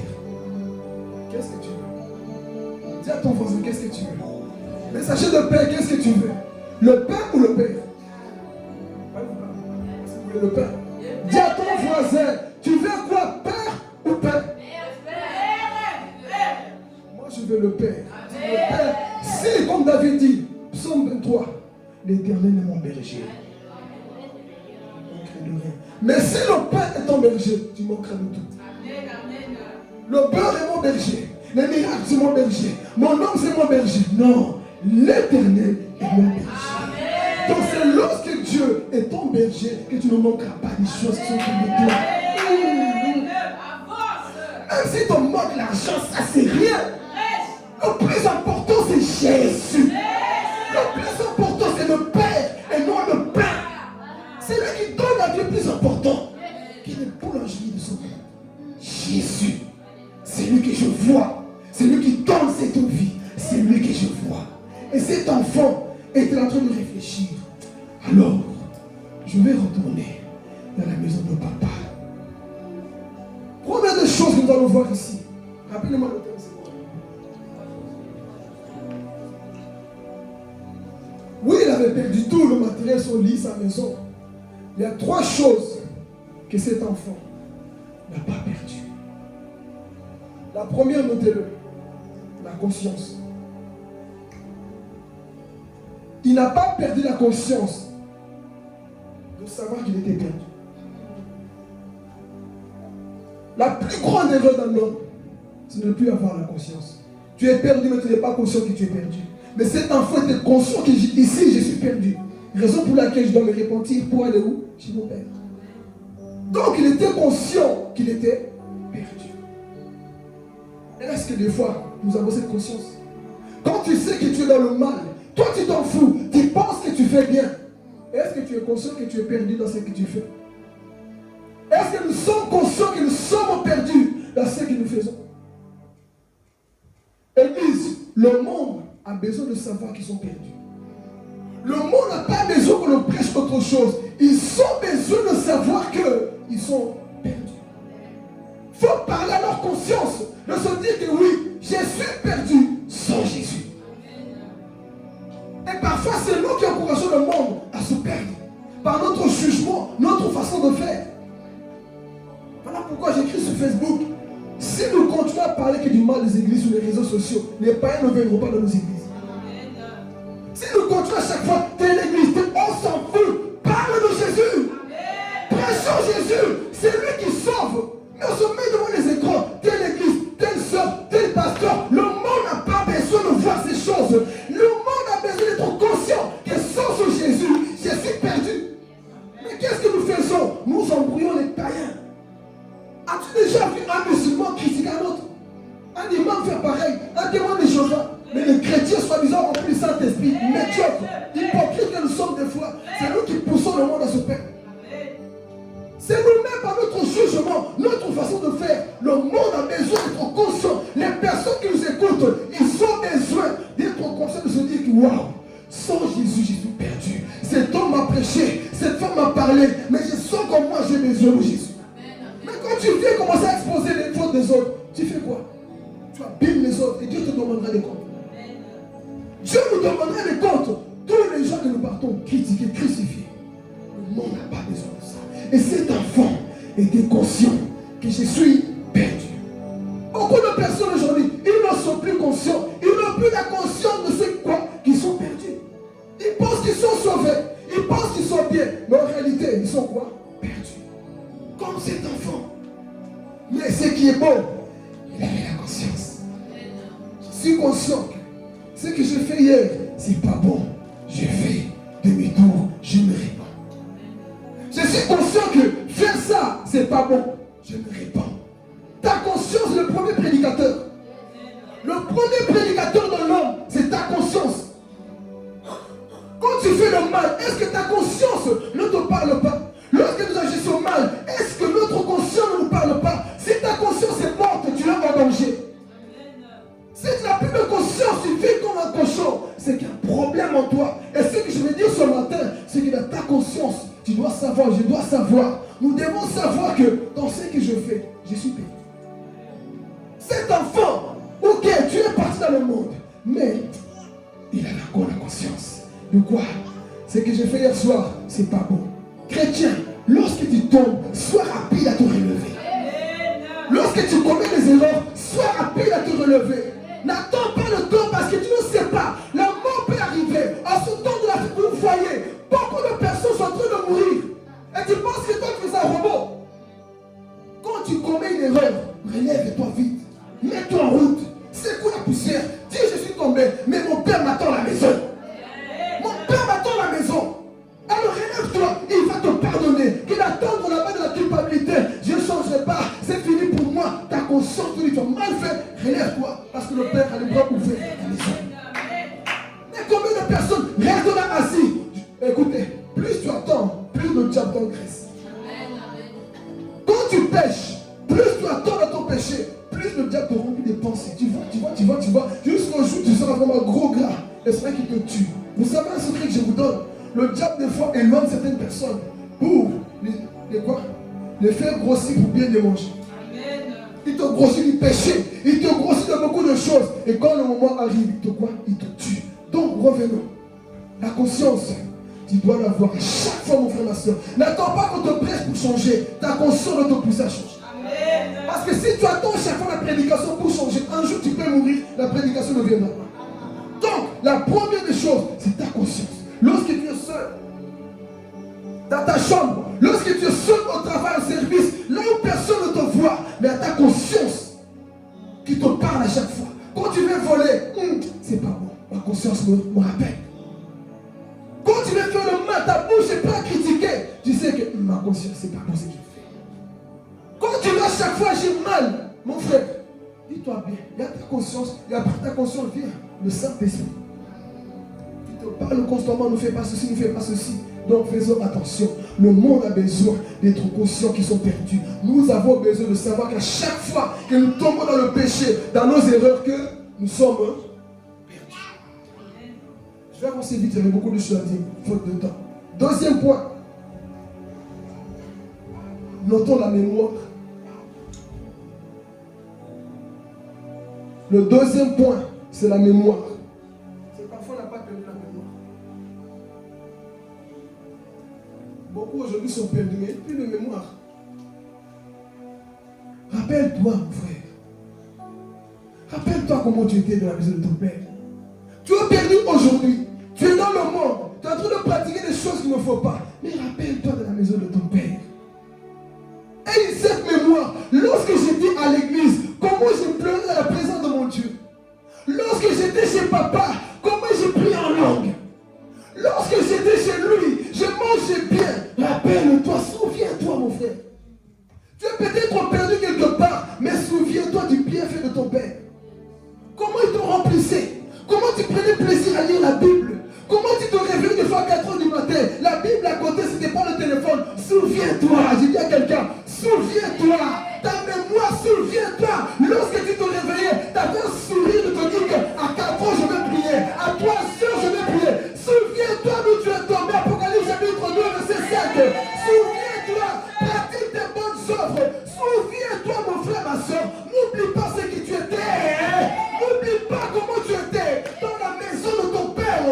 Qu'est-ce que tu veux? Dis à ton voisin, qu'est-ce que tu veux? Mais sachez le Père, qu'est-ce que tu veux? Le Père ou le Père? Le Père. Dis à ton voisin, tu veux quoi? Père ou Père? Moi je veux le Père. Le Père. Si, comme David dit, Psaume 23, l'Éternel est mon berger. Je ne manquerai de rien. Mais si le Père est ton berger, tu manqueras de tout. Le beurre est mon berger. Les miracles, c'est mon berger. Mon homme, c'est mon berger. Non, l'Éternel est mon berger. Donc c'est lorsque Dieu est ton berger que tu ne manqueras pas des choses qui sont autour de toi. Même si tu manques l'argent, ça c'est rien. Le plus important c'est Jésus. Le plus important c'est le Père et non le pain. C'est lui qui donne la vie plus important qui est la boulangerie de son monde. Jésus. C'est lui que je vois. C'est lui qui donne cette vie. C'est lui que je vois. Et cet enfant était en train de réfléchir. Alors, je vais retourner dans la maison de papa. Première des choses que nous allons voir ici. Rappelez-moi le thème, c'est quoi? Oui, il avait perdu tout le matériel, son lit, sa maison. Il y a 3 choses que cet enfant n'a pas perdu. La première, notez-le, la conscience. Il n'a pas perdu la conscience de savoir qu'il était perdu. La plus grande erreur d'un homme, c'est de ne plus avoir la conscience. Tu es perdu, mais tu n'es pas conscient que tu es perdu. Mais cet enfant était conscient que ici, je suis perdu. Raison pour laquelle je dois me repentir pour aller où? Chez mon père. Donc, il était conscient qu'il était perdu. Est-ce que des fois, nous avons cette conscience? Quand tu sais que tu es dans le mal, toi tu t'en fous, tu penses que tu fais bien. Est-ce que tu es conscient que tu es perdu dans ce que tu fais? Est-ce que nous sommes conscients que nous sommes perdus dans ce que nous faisons? Église, le monde a besoin de savoir qu'ils sont perdus. Le monde n'a pas besoin qu'on leur prêche autre chose. Ils ont besoin de savoir qu'ils sont perdus. Il faut parler à leur conscience, de se dire que oui, je suis perdu sans Jésus. Et parfois, c'est nous qui encourageons le monde à se perdre par notre jugement, notre façon de faire. Voilà pourquoi j'écris sur Facebook. Si nous continuons à parler que du mal des églises sur les réseaux sociaux, les païens ne viendront pas dans nos églises. Si nous continuons à chaque fois, telle église, on s'en fout. Parle de Jésus. Prêchons Jésus. C'est lui qui sauve. Mais on se met devant les écrans, telle église, telle soeur, tel pasteur. Le monde n'a pas besoin de voir ces choses. Le monde a besoin d'être conscient que sans Jésus, je suis perdu. Mais qu'est-ce que nous faisons? Nous embrouillons les païens. As-tu déjà vu un musulman critiquer un autre? Un imam faire pareil, un témoin de Jéhovah. Mais les chrétiens soi-disant remplis du Saint-Esprit, médiocres, hypocrites que nous sommes des fois, c'est nous qui poussons le monde à se perdre. C'est nous-mêmes par notre jugement, notre façon de faire. Le monde a besoin d'être conscient. Les personnes qui nous écoutent, ils ont besoin d'être conscients de se dire que waouh, sans Jésus, je suis perdu. Cet homme m'a prêché, cette femme m'a parlé, mais je sens comme moi j'ai besoin de Jésus. Mais quand tu viens commencer à exposer les fautes des autres, tu fais quoi? Tu abîmes les autres et Dieu te demandera des comptes. était conscient que je suis perdu. Beaucoup de personnes aujourd'hui, ils ne sont plus conscients. Ils n'ont plus la conscience de ce quoi qu'ils sont perdus. Ils pensent qu'ils sont sauvés. Ils pensent qu'ils sont bien. Mais en réalité, ils sont quoi? Perdus. Comme cet enfant. Mais ce qui est bon, il avait la conscience. Je suis conscient que ce que j'ai fait hier, c'est pas bon. Je fais demi-tour, je me répands. Je suis conscient que faire ça, c'est pas bon. Je me répands. Ta conscience est le premier prédicateur. Le premier prédicateur de l'homme, c'est ta conscience. Quand tu fais le mal, est-ce que ta conscience ne te parle pas? Lorsque nous agissons mal, est-ce que notre conscience ne nous parle pas? Si ta conscience est morte, tu es en danger. Si tu n'as plus de conscience, tu vis comme un cochon, c'est qu'il y a un problème en toi. Et ce que je veux dire ce matin, c'est que dans ta conscience, tu dois savoir, je dois savoir. Nous devons savoir que dans ce que je fais, je suis perdu. Cet enfant, ok, tu es parti dans le monde, mais il a encore la conscience. De quoi? Ce que j'ai fait hier soir, c'est pas bon. Chrétien, lorsque tu tombes, sois rapide à te relever. Lorsque tu commets des erreurs, sois rapide à te relever. N'attends pas le temps parce que tu ne sais pas. La mort peut arriver. En ce temps de la vie, vous voyez, beaucoup de personnes sont en train de mourir. Et tu penses que toi tu fais un robot. Quand tu commets une erreur, relève-toi vite. Mets-toi en route. Secoue la poussière. Dis je suis tombé, mais mon père m'attend à la maison. Mon père m'attend à la maison. Alors relève-toi, il va te pardonner. Qu'il attendre la main de la culpabilité. Je ne changerai pas, c'est fini pour moi. Ta conscience te dit tu as mal fait. Relève-toi, parce que le Père a les bras ouverts à la maison. Mais combien de personnes restent là assis? Écoutez, plus tu attends, plus le diable t'engraisse. Quand tu pêches, plus tu attends dans ton péché, plus le diable te remplit des pensées. Tu vois. Jusqu'au jour où tu seras vraiment gros gras. Et c'est vrai qu'il te tue. Vous savez un secret que je vous donne? Le diable, des fois, éloigne certaines personnes pour les faire grossir pour bien les manger. Amen. Il te grossit du péché. Il te grossit de beaucoup de choses. Et quand le moment arrive, il te tue. Donc, revenons. La conscience, tu dois l'avoir à chaque fois, mon frère, ma soeur. N'attends pas qu'on te presse pour changer. Ta conscience doit te pousser à changer. Amen. Parce que si tu attends chaque fois la prédication pour changer, un jour tu peux mourir, la prédication ne viendra pas. Donc, la première des choses, c'est ta conscience. Lorsque tu es seul, dans ta chambre, lorsque tu es seul au travail, au service, là où personne ne te voit, mais à ta conscience qui te parle à chaque fois. Quand tu veux voler, c'est pas bon. Ma conscience me rappelle. Quand tu veux faire le mal, ta bouche n'est pas à critiquer. Tu sais que ma conscience, c'est pas bon ce qu'il fait. Quand tu veux à chaque fois agir mal, mon frère, dis-toi bien, il y a ta conscience, et après ta conscience vient le Saint-Esprit. Te parle constamment, ne fais pas ceci, ne fais pas ceci. Donc faisons attention. Le monde a besoin d'être conscients qu'ils sont perdus. Nous avons besoin de savoir qu'à chaque fois que nous tombons dans le péché, dans nos erreurs, que nous sommes perdus. Je vais avancer vite, j'avais beaucoup de choses à dire, faute de temps. Deuxième point. Notons la mémoire. Le deuxième point, c'est la mémoire. Parfois, on n'a pas perdu la mémoire. Beaucoup aujourd'hui sont perdus, mais plus de mémoire. Rappelle-toi, mon frère. Rappelle-toi comment tu étais dans la maison de ton père. Tu es perdu aujourd'hui. Tu es dans le monde. Tu es en train de pratiquer des choses qu'il ne faut pas. Mais rappelle-toi de la maison de ton père. Et cette mémoire, lorsque j'étais à l'église, comment j'ai pleuré à la présence de mon Dieu. Lorsque j'étais chez papa, comment j'ai prié en langue. Lorsque j'étais chez lui, je mangeais bien. Rappelle-toi, souviens-toi, mon frère. Tu es peut-être perdu quelque part, mais souviens-toi du bienfait de ton père. Comment il te remplissait. Comment tu prenais plaisir à lire la Bible. Comment tu te réveillais des fois à 4 h du matin. La Bible à côté, c'était pas le téléphone. Souviens-toi, j'ai dit à quelqu'un, souviens-toi. Ta mémoire, souviens-toi. Lorsque tu te réveillais, tu avais un sourire de te dire qu'à 4 ans, je vais prier. À 3 heures, je vais prier. Souviens-toi d'où tu es tombé. Apocalypse chapitre 2, verset 7. Souviens-toi. Pratique tes bonnes œuvres. Souviens-toi, mon frère, ma soeur. N'oublie pas ce que tu étais. N'oublie pas comment tu étais dans la maison de ton père.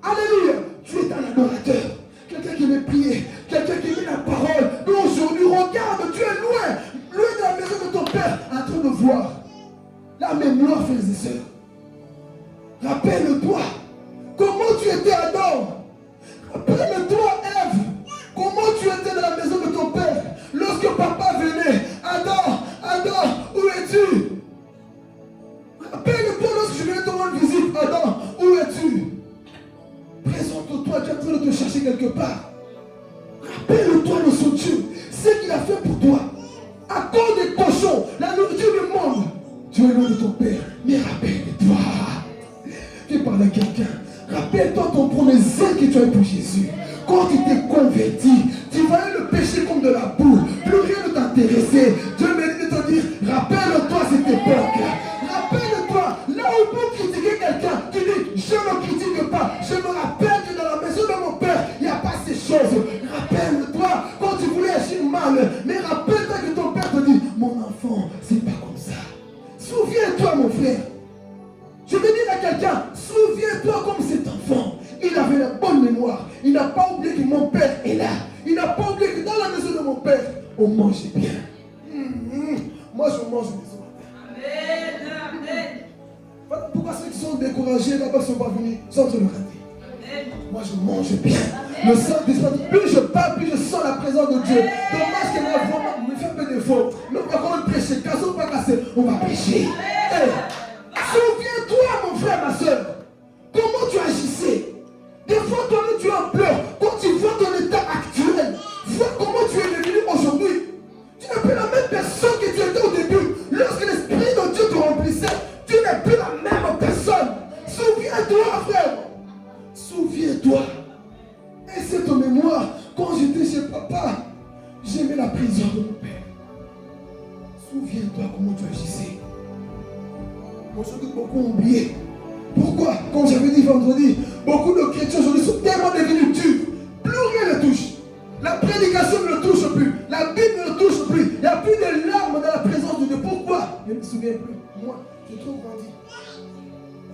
Alléluia. Tu es un adorateur. Quelqu'un qui veut prier. Quelqu'un qui lit la parole. Mais aujourd'hui, regarde, tu es loin de la maison de ton père, en train de voir la mémoire, frères et sœurs. Rappelle-toi comment tu étais Adam. Rappelle-toi, Ève, comment tu étais dans la maison de ton père. Lorsque papa venait, Adam, où es-tu? Rappelle-toi lorsque je venais te rendre visite, Adam, où es-tu? Présente-toi, tu es en train de te chercher quelque part. Rappelle-toi de son Dieu, ce qu'il a fait pour toi. À cause des cochons, la nourriture du monde, tu es loin de ton père. Mais rappelle-toi, tu parles à quelqu'un. Rappelle-toi ton premier zèle que tu as eu pour Jésus. Quand tu t'es converti, tu voyais le péché comme de la boue. Plus rien ne t'intéressait. Dieu m'a dit de te dire, rappelle-toi cette époque. Rappelle-toi, là où pour critiquer quelqu'un, tu dis, je ne critique pas. Je me rappelle que dans la maison de mon père, il n'y a pas ces choses. Rappelle-toi, quand tu voulais agir mal, mais rappelle-toi que ton père te dit, mon enfant, c'est pas comme ça. Souviens-toi, mon frère. Je veux dire à quelqu'un, souviens-toi comme cet enfant. Il avait la bonne mémoire. Il n'a pas oublié que mon père est là. Il n'a pas oublié que dans la maison de mon père, on mangeait bien. Moi, je mange maison. Amen. Pourquoi ceux qui sont découragés là-bas ne sont pas venus sans te le rater? Moi, je mange bien. Le Saint-Esprit, plus je parle, plus je sens la présence de Dieu. Dommage que ma voix me fait un peu défaut. Mais on va quand même prêcher. Casse ou pas casser, on va prêcher. Hey. Souviens-toi, mon frère, ma soeur, comment tu agissais. Des fois, toi-même, tu en pleures. Quand tu vois ton état actuel, vois comment tu es devenu aujourd'hui. Tu n'es plus la même personne que tu étais au début. Lorsque l'Esprit de Dieu te remplissait, tu n'es plus la même personne. Souviens-toi, frère. Souviens-toi. Et c'est ton mémoire. Quand j'étais chez papa, j'aimais la prison de mon père. Souviens-toi comment tu agissais. Aujourd'hui, beaucoup ont oublié. Pourquoi? Comme j'avais dit vendredi, beaucoup de chrétiens aujourd'hui sont tellement devenus durs. Plus rien ne touche. La prédication ne le touche plus. La Bible ne le touche plus. Il n'y a plus de larmes dans la présence de Dieu. Pourquoi? Je ne me souviens plus. Moi, j'ai trop grandi.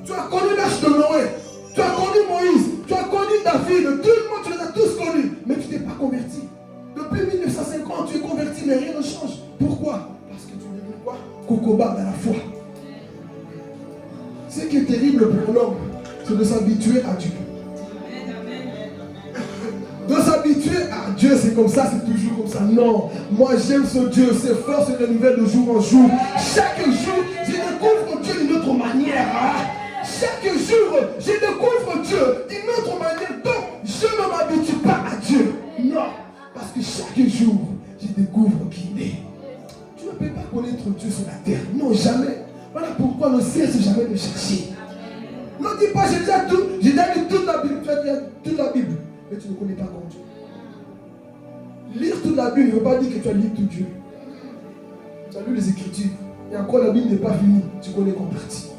Tu as connu l'âge de Noé. Tu as connu Moïse. Tu as connu David. Tout le monde, tu les as tous connus. Mais tu ne t'es pas converti. Depuis 1950, tu es converti, mais rien ne change. Pourquoi? Parce que tu es devenu quoi? Cocoba dans la foi. Ce qui est terrible pour l'homme, c'est de s'habituer à Dieu. De s'habituer à Dieu, c'est comme ça, c'est toujours comme ça. Non, moi j'aime ce Dieu, ses forces se renouvellent de jour en jour. Chaque jour, je découvre Dieu d'une autre manière. Chaque jour, je découvre Dieu d'une autre manière. Donc, je ne m'habitue pas à Dieu. Non, parce que chaque jour, je découvre qui il est. Tu ne peux pas connaître Dieu sur la terre. Non, jamais. Voilà pourquoi ne cesse jamais de chercher. Ne dis pas, j'ai déjà lu toute la Bible. Tu as dit toute la Bible, mais tu ne connais pas comme Dieu. Lire toute la Bible ne veut pas dire que tu as lu tout Dieu. Tu as lu les Écritures. Et encore la Bible n'est pas finie. Tu connais qu'en partie.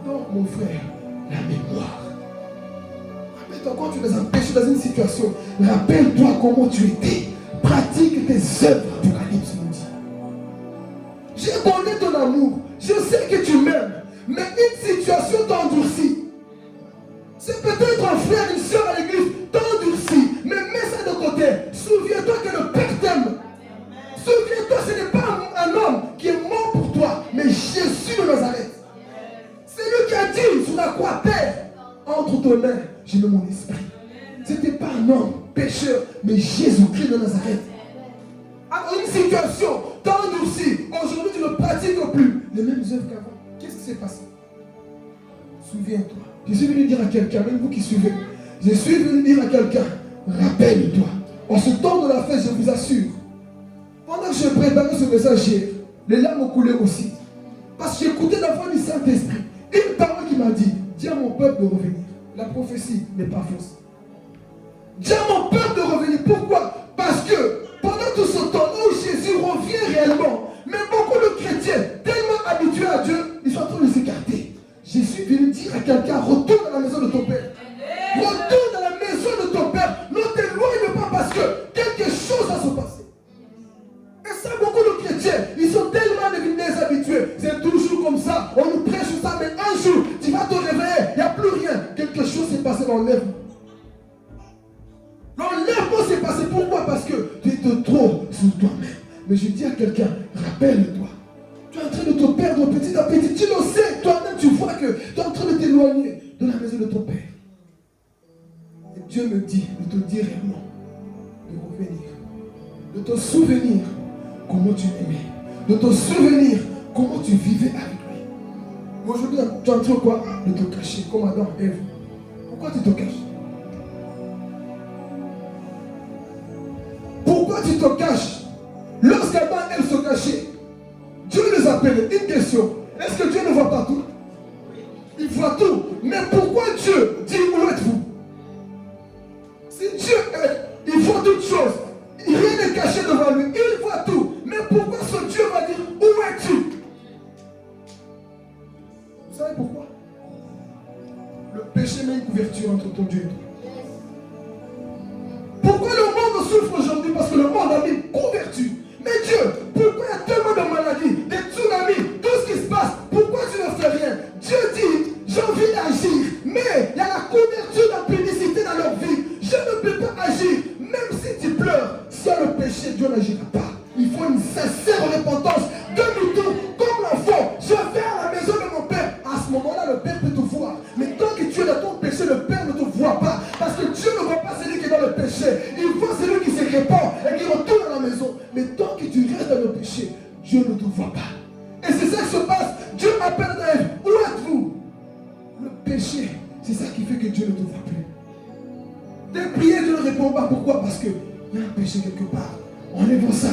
Donc, mon frère, la mémoire. Rappelle-toi quand tu les empêches dans une situation. Rappelle-toi comment tu étais. Pratique tes œuvres. Apocalypse nous dit. Je connais ton amour. Je sais que tu m'aimes, mais une situation t'endurcit. C'est peut-être un frère, une soeur à l'église t'endurcit, mais mets ça de côté. Souviens-toi que le Père t'aime. Souviens-toi, ce n'est pas un homme qui est mort pour toi, mais Jésus de Nazareth. C'est lui qui a dit sur la croix, Père, entre tes mains, j'ai mis mon esprit. Ce n'était pas un homme pécheur, mais Jésus-Christ de Nazareth. Alors une situation t'endurcit. Aujourd'hui, tu ne pratiques plus les mêmes œuvres qu'avant. Qu'est-ce qui s'est passé? Souviens-toi. Je suis venu dire à quelqu'un, même vous qui suivez, je suis venu dire à quelqu'un, rappelle-toi. En ce temps de la fête, je vous assure, pendant que je préparais ce message hier, les larmes ont coulé aussi. Parce que j'écoutais la voix du Saint-Esprit. Une parole qui m'a dit, dis à mon peuple de revenir. La prophétie n'est pas fausse. Dis à mon peuple de revenir. Pourquoi? Parce que pendant tout ce temps, là où Jésus revient réellement, mais beaucoup de chrétiens, tellement habitués à Dieu, ils sont en train de s'écarter. Jésus vient dire à quelqu'un, retourne dans la maison de ton Père. Retourne dans la maison de ton Père. Ne t'éloigne pas parce que quelque chose va se passer. Et ça, beaucoup de chrétiens, ils sont tellement devenus déshabitués. C'est toujours comme ça. On nous prêche ça, mais un jour, tu vas te réveiller, il n'y a plus rien. Quelque chose s'est passé dans l'enlèvement. L'enlèvement s'est passé. Pourquoi? Parce que tu étais trop sur toi-même. Mais je dis à quelqu'un, rappelle-toi. Tu es en train de te perdre petit à petit. Tu le sais. Toi-même, tu vois que tu es en train de t'éloigner de la maison de ton Père. Et Dieu me dit de te dire réellement de revenir. De te souvenir comment tu l'aimais. De te souvenir comment tu vivais avec lui. Mais aujourd'hui, tu es en train quoi? De te cacher comme Adam et Ève. Pourquoi tu te caches? Pourquoi tu te caches? Lorsqu'Adam et Ève se cachaient, Dieu les appelait. Une question. Est-ce que Dieu ne voit pas tout? Il voit tout. Mais pourquoi Dieu dit où êtes-vous? Si Dieu est, il voit toutes choses. Rien n'est caché devant lui. Il voit tout. Mais pourquoi ce Dieu va dire où es-tu? Vous savez pourquoi? Le péché met une couverture entre ton Dieu et toi. Pourquoi le monde souffre aujourd'hui? Parce que le monde a mis une couverture. Mais Dieu, pourquoi il y a tellement de maladies, des tsunamis, tout ce qui se passe? Pourquoi tu ne fais rien? Dieu dit, j'ai envie d'agir, mais il y a la couverture d'impudicité dans leur vie. Je ne peux pas agir, même si tu pleures. S'il y a le péché, Dieu n'agira pas. Il faut une sincère repentance. Demi-tour, comme l'enfant. Je vais à la maison de mon Père. À ce moment-là, le Père peut te voir. Mais tant que tu es dans ton péché, le Père ne te voit pas. Parce que Dieu ne voit pas celui qui est dans le péché. Il voit celui qui se répand et qui retourne à la maison. Mais tant que tu restes dans le péché, Dieu ne te voit pas. Et c'est ça qui se passe. Dieu appelle Ève. Où êtes-vous? Le péché, c'est ça qui fait que Dieu ne te voit plus. Tes prières, Dieu ne répond pas. Pourquoi? Parce qu'il y a un péché quelque part. Enlevons ça.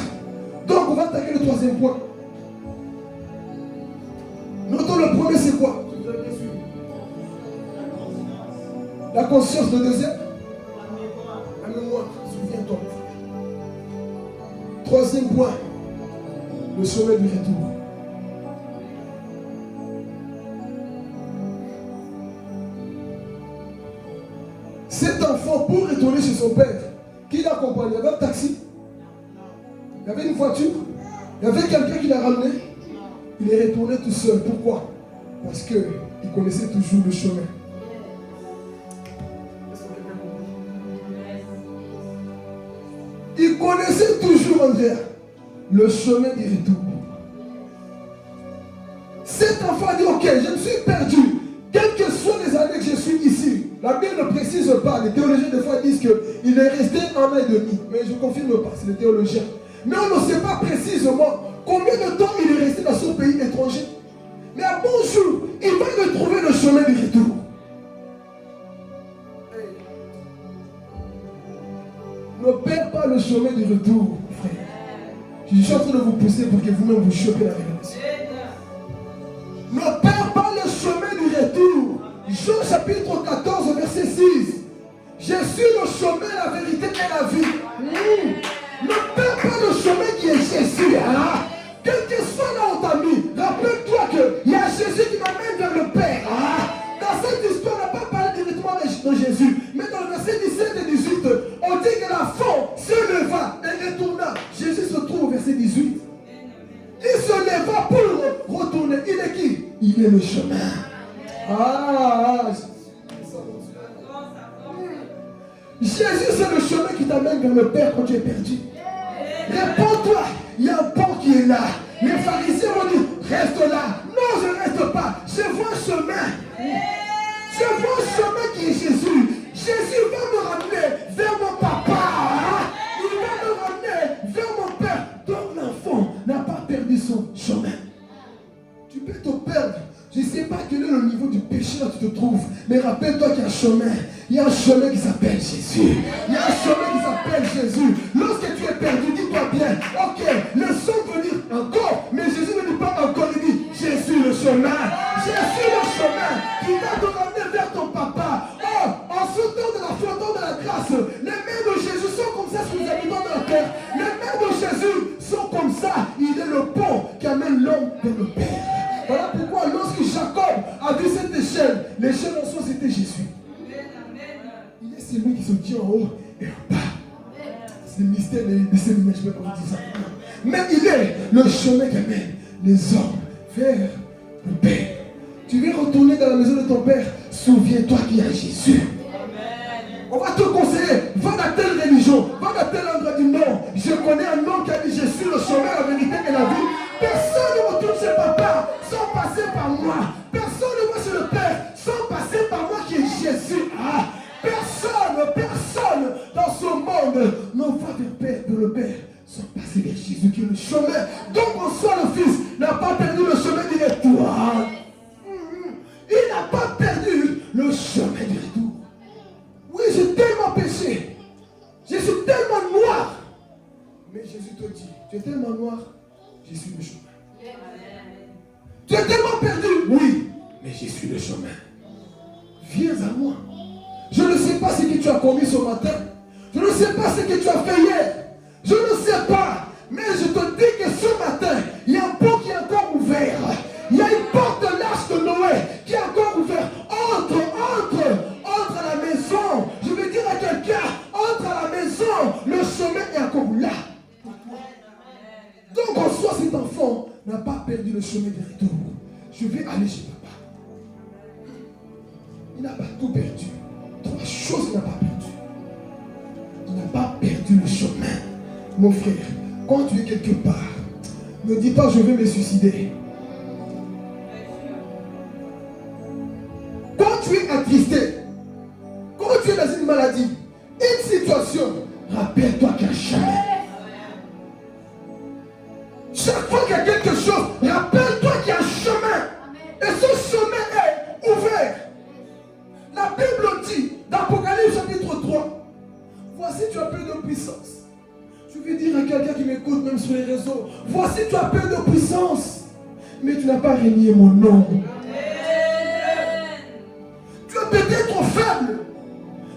Donc on va attaquer le troisième point. Notons le premier, c'est quoi? La conscience. Le deuxième? La mémoire. Souviens-toi. Troisième point. Le chemin du retour. Cet enfant, pour retourner chez son père, qui l'accompagnait, il y avait un taxi, il y avait une voiture, il y avait quelqu'un qui l'a ramené. Il est retourné tout seul. Pourquoi? Parce qu'il connaissait toujours le chemin. Il connaissait toujours, Andrea, le chemin du retour. Cet enfant a dit, ok, je me suis perdu. Quelles que soient les années que je suis ici, la Bible ne précise pas. Les théologiens des fois disent qu'il est resté 1 an et demi. Mais je ne confirme pas, c'est les théologiens. Mais on ne sait pas précisément combien de temps il est resté dans son pays étranger. Mais à bon jour, il va retrouver le chemin du retour. Ne perds pas le chemin du retour, frère. Je suis en train de vous pousser pour que vous-même vous chopez la révélation. Ne perds pas le chemin du retour. Jean chapitre 14, verset 6. Je suis le chemin, la vérité et la vie. Ne perds pas le chemin qui est Jésus. Hein? Quel que soit là où t'as mis, rappelle-toi qu'il y a Jésus qui m'amène vers le Père. Hein? Dans cette histoire, on n'a pas parlé directement de Jésus. Mais dans le verset 17 et 18, on dit que l'enfant se leva et retourna. Jésus se trouve au verset 18. Il se leva pour retourner. Il est qui? Il est le chemin. Jésus, c'est le chemin qui t'amène vers le Père quand tu es perdu. Réponds-toi, il y a un pont qui est là. Les pharisiens vont dire, reste là. Non, je ne reste pas. Je vois un chemin. Je vois un chemin qui est Jésus. Jésus va me ramener vers mon papa. Il va me ramener vers mon Père. Donc l'enfant n'a pas perdu son chemin. Tu peux te perdre. Je ne sais pas quel est le niveau du péché là où tu te trouves. Mais rappelle-toi qu'il y a un chemin. Il y a un chemin qui s'appelle Jésus. Il y a un chemin qui s'appelle Jésus. Lorsque tu es perdu, dis-toi bien, ok, le son veut dire encore, mais Jésus ne dit pas encore, il dit, Jésus le chemin. Jésus le chemin qui va te ramener vers ton papa. Oh, en sautant de la photo de la grâce, les mains de Jésus sont comme ça sur les habitants de la terre. Les mains de Jésus sont comme ça. Il est le pont qui amène l'homme vers le Père. Voilà pourquoi lorsque Jacob a vu cette échelle, l'échelle en soi c'était Jésus. Il est celui qui se tient en haut et en bas. C'est le mystère de ces lumières, je ne peux pas vous dire ça. Mais il est le chemin qui amène les hommes vers le Père. Tu veux retourner dans la maison de ton Père, souviens-toi qu'il y a Jésus. On va te conseiller, va dans telle religion, va dans tel endroit du non. Je connais un homme qui a dit, je suis le chemin, la vérité et la vie. Personne ne retourne chez papa sans passer par moi. Personne ne va chez le Père sans passer par moi qui est Jésus. Ah, personne dans ce monde ne va vers le Père sans passer vers Jésus qui est le chemin. Donc en soi le Fils n'a pas perdu le chemin du retour. Il n'a pas perdu le chemin du retour. Oui, j'ai tellement péché. Je suis tellement noir. Mais Jésus te dit, tu es tellement noir, je suis le chemin. Tu es tellement perdu, oui, mais je suis le chemin. Viens à moi. Je ne sais pas ce que tu as commis ce matin. Je ne sais pas ce que tu as fait hier. Je ne sais pas. Mais je te dis que ce matin, il y a un pont qui est encore ouvert. Il y a une porte de l'arche de Noé qui est encore ouverte. Entre à la maison. Je veux dire à quelqu'un, entre à la maison. Le chemin est encore là. Donc en soi, cet enfant n'a pas perdu le chemin du retour. Je vais aller chez papa. Il n'a pas tout perdu. Trois choses il n'a pas perdu. Il n'a pas perdu le chemin. Mon frère, quand tu es quelque part, ne dis pas je vais me suicider. Quand tu es attristé, quand tu es dans une maladie, une situation, rappelle-toi qu'il y a un chemin. Chaque fois qu'il y a quelque chose, rappelle-toi qu'il y a un chemin. Et ce chemin est ouvert. La Bible dit, dans Apocalypse chapitre 3, voici tu as peu de puissance. Je vais dire à quelqu'un qui m'écoute même sur les réseaux, voici tu as peu de puissance, mais tu n'as pas renié mon nom. Tu es peut-être faible,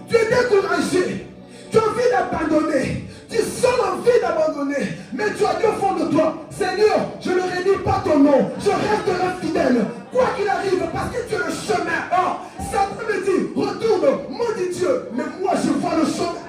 tu es découragé, tu as envie d'abandonner, tu sens l'envie d'abandonner, mais tu as dit au fond de toi, Seigneur, je ne renie pas ton nom, je resterai fidèle, quoi qu'il arrive, parce que tu es le chemin. Oh, Satan me dit, retourne, maudit Dieu, mais moi je vois le chemin.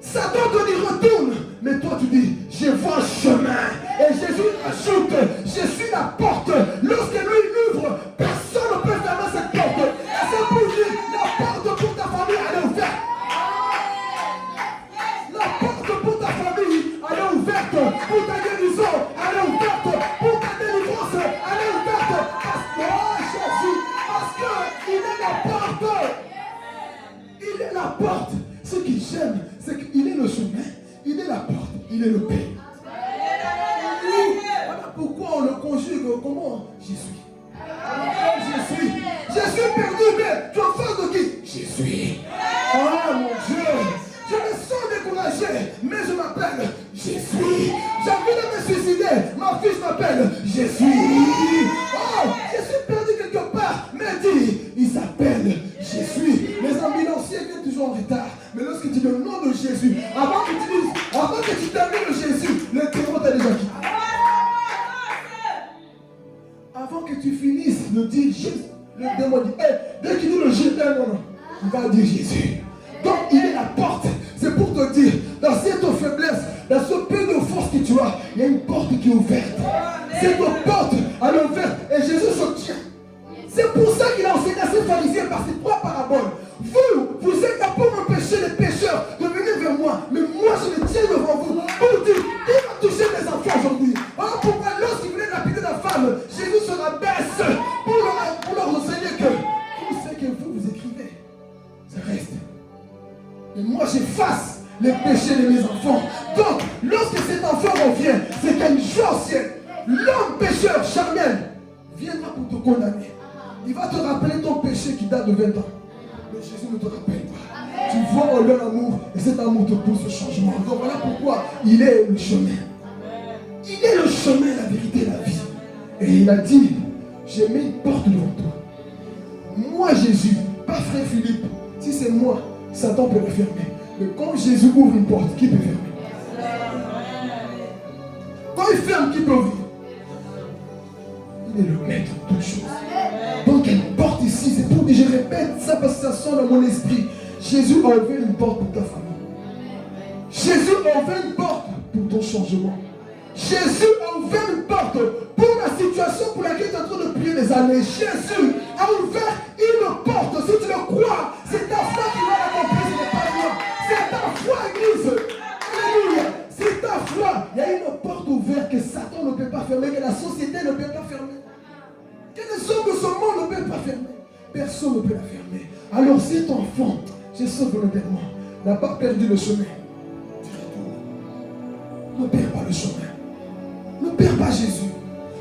Satan te dit retourne, mais toi tu dis je vois un chemin. Et Jésus ajoute, je suis la porte. Lorsque lui ouvre, personne ne peut fermer cette porte. C'est pour lui, la porte pour ta famille elle est ouverte. La porte pour ta famille elle est ouverte. Pour ta guérison elle est ouverte. Pour ta délivrance elle est ouverte. Oh Jésus, parce qu'il est la porte. Il est la porte. Ce que j'aime, c'est qu'il est le chemin, il est la porte, il est le Père. Voilà pourquoi on le conjugue. Comment? Je suis. Je suis perdu, mais tu es en face de qui? Je suis. Oh mon Dieu, je me sens découragé, mais je m'appelle je suis. J'ai envie de me suicider, ma fille m'appelle je suis. Oh, je suis perdu quelque part, mais dis, il s'appelle je suis. Les ambulanciers viennent toujours en retard. Mais lorsque tu dis le nom de Jésus, avant que tu termines le Jésus, le démon t'a déjà quitté. Avant que tu finisses de dire Jésus, le démon dit, hey, dès qu'il dit le Jésus, non, il va dire Jésus. Donc il est la porte. C'est pour te dire, dans cette faiblesse, dans ce peu de force que tu as, il y a une porte qui est ouverte. Cette porte, elle est ouverte et Jésus se tient. C'est pour ça qu'il a enseigné à ses pharisiens par ses trois paraboles. Vous êtes là pour empêcher les pécheurs de venir vers moi. Mais moi, je me tiens devant vous pour dire, il va toucher mes enfants aujourd'hui. Alors pourquoi lorsqu'il venait lapider la femme, Jésus se rabaisse pour leur enseigner que tout ce que vous écrivez, ça reste. Et moi, j'efface les péchés de mes enfants. Donc, lorsque cet enfant revient, c'est qu'il y a une joie au ciel. L'homme pécheur charnel viendra pour te condamner. Il va te rappeler ton péché qui date de 20 ans. Mais Jésus ne te rappelle pas. Amen. Tu vois en leur amour et cet amour te pousse au changement. Donc voilà pourquoi il est le chemin. Amen. Il est le chemin, la vérité et la vie. Et il a dit, j'ai mis une porte devant toi. Moi Jésus, pas frère Philippe. Si c'est moi, Satan peut le fermer. Mais quand Jésus ouvre une porte, qui peut fermer? Quand il ferme, qui peut ouvrir? Il est le maître de toutes choses. Donc il y a une porte ici, c'est pour dire, je répète ça parce que ça sort dans mon esprit. Jésus a ouvert une porte pour ta famille. Jésus a ouvert une porte pour ton changement. Jésus a ouvert une porte pour la situation pour laquelle tu es en train de prier des années. Jésus a ouvert une porte. Si tu le crois, c'est ta foi qui va l'accomplir. l'église. Alléluia. C'est ta foi. Il y a une porte ouverte que Satan ne peut pas fermer, que la société ne peut pas fermer. Que les hommes de ce monde ne peuvent pas fermer. Personne ne peut la fermer. Alors cet enfant, je sais volontairement, n'a pas perdu le chemin. Ne perds pas le chemin. Ne perds pas Jésus.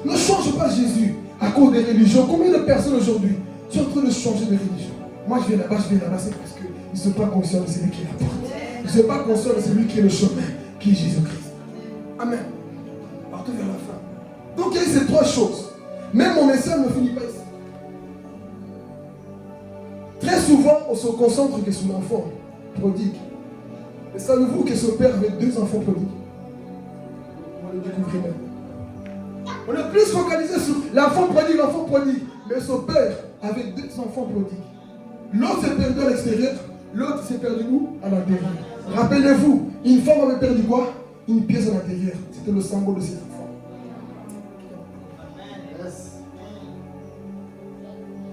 Ne change pas Jésus à cause des religions. Combien de personnes aujourd'hui sont en train de changer de religion? Moi je viens là-bas, c'est parce qu'ils ne sont pas conscients de celui qui est la porte. Ils ne sont pas conscients de celui qui est le chemin, qui est Jésus-Christ. Amen. Partons vers la fin. Donc il y a eu ces trois choses. Même mon message ne finit pas ici. Très souvent, on se concentre que sur l'enfant prodigue. Mais savez-vous que ce père avait 2 enfants prodigues? On va le découvrir même. On est plus focalisé sur l'enfant prodigue. Mais son père avait 2 enfants prodigues. L'autre s'est perdu à l'extérieur, l'autre s'est perdu où? À l'intérieur. Rappelez-vous, une femme avait perdu quoi? Une pièce à l'intérieur. C'était le symbole de cet enfant.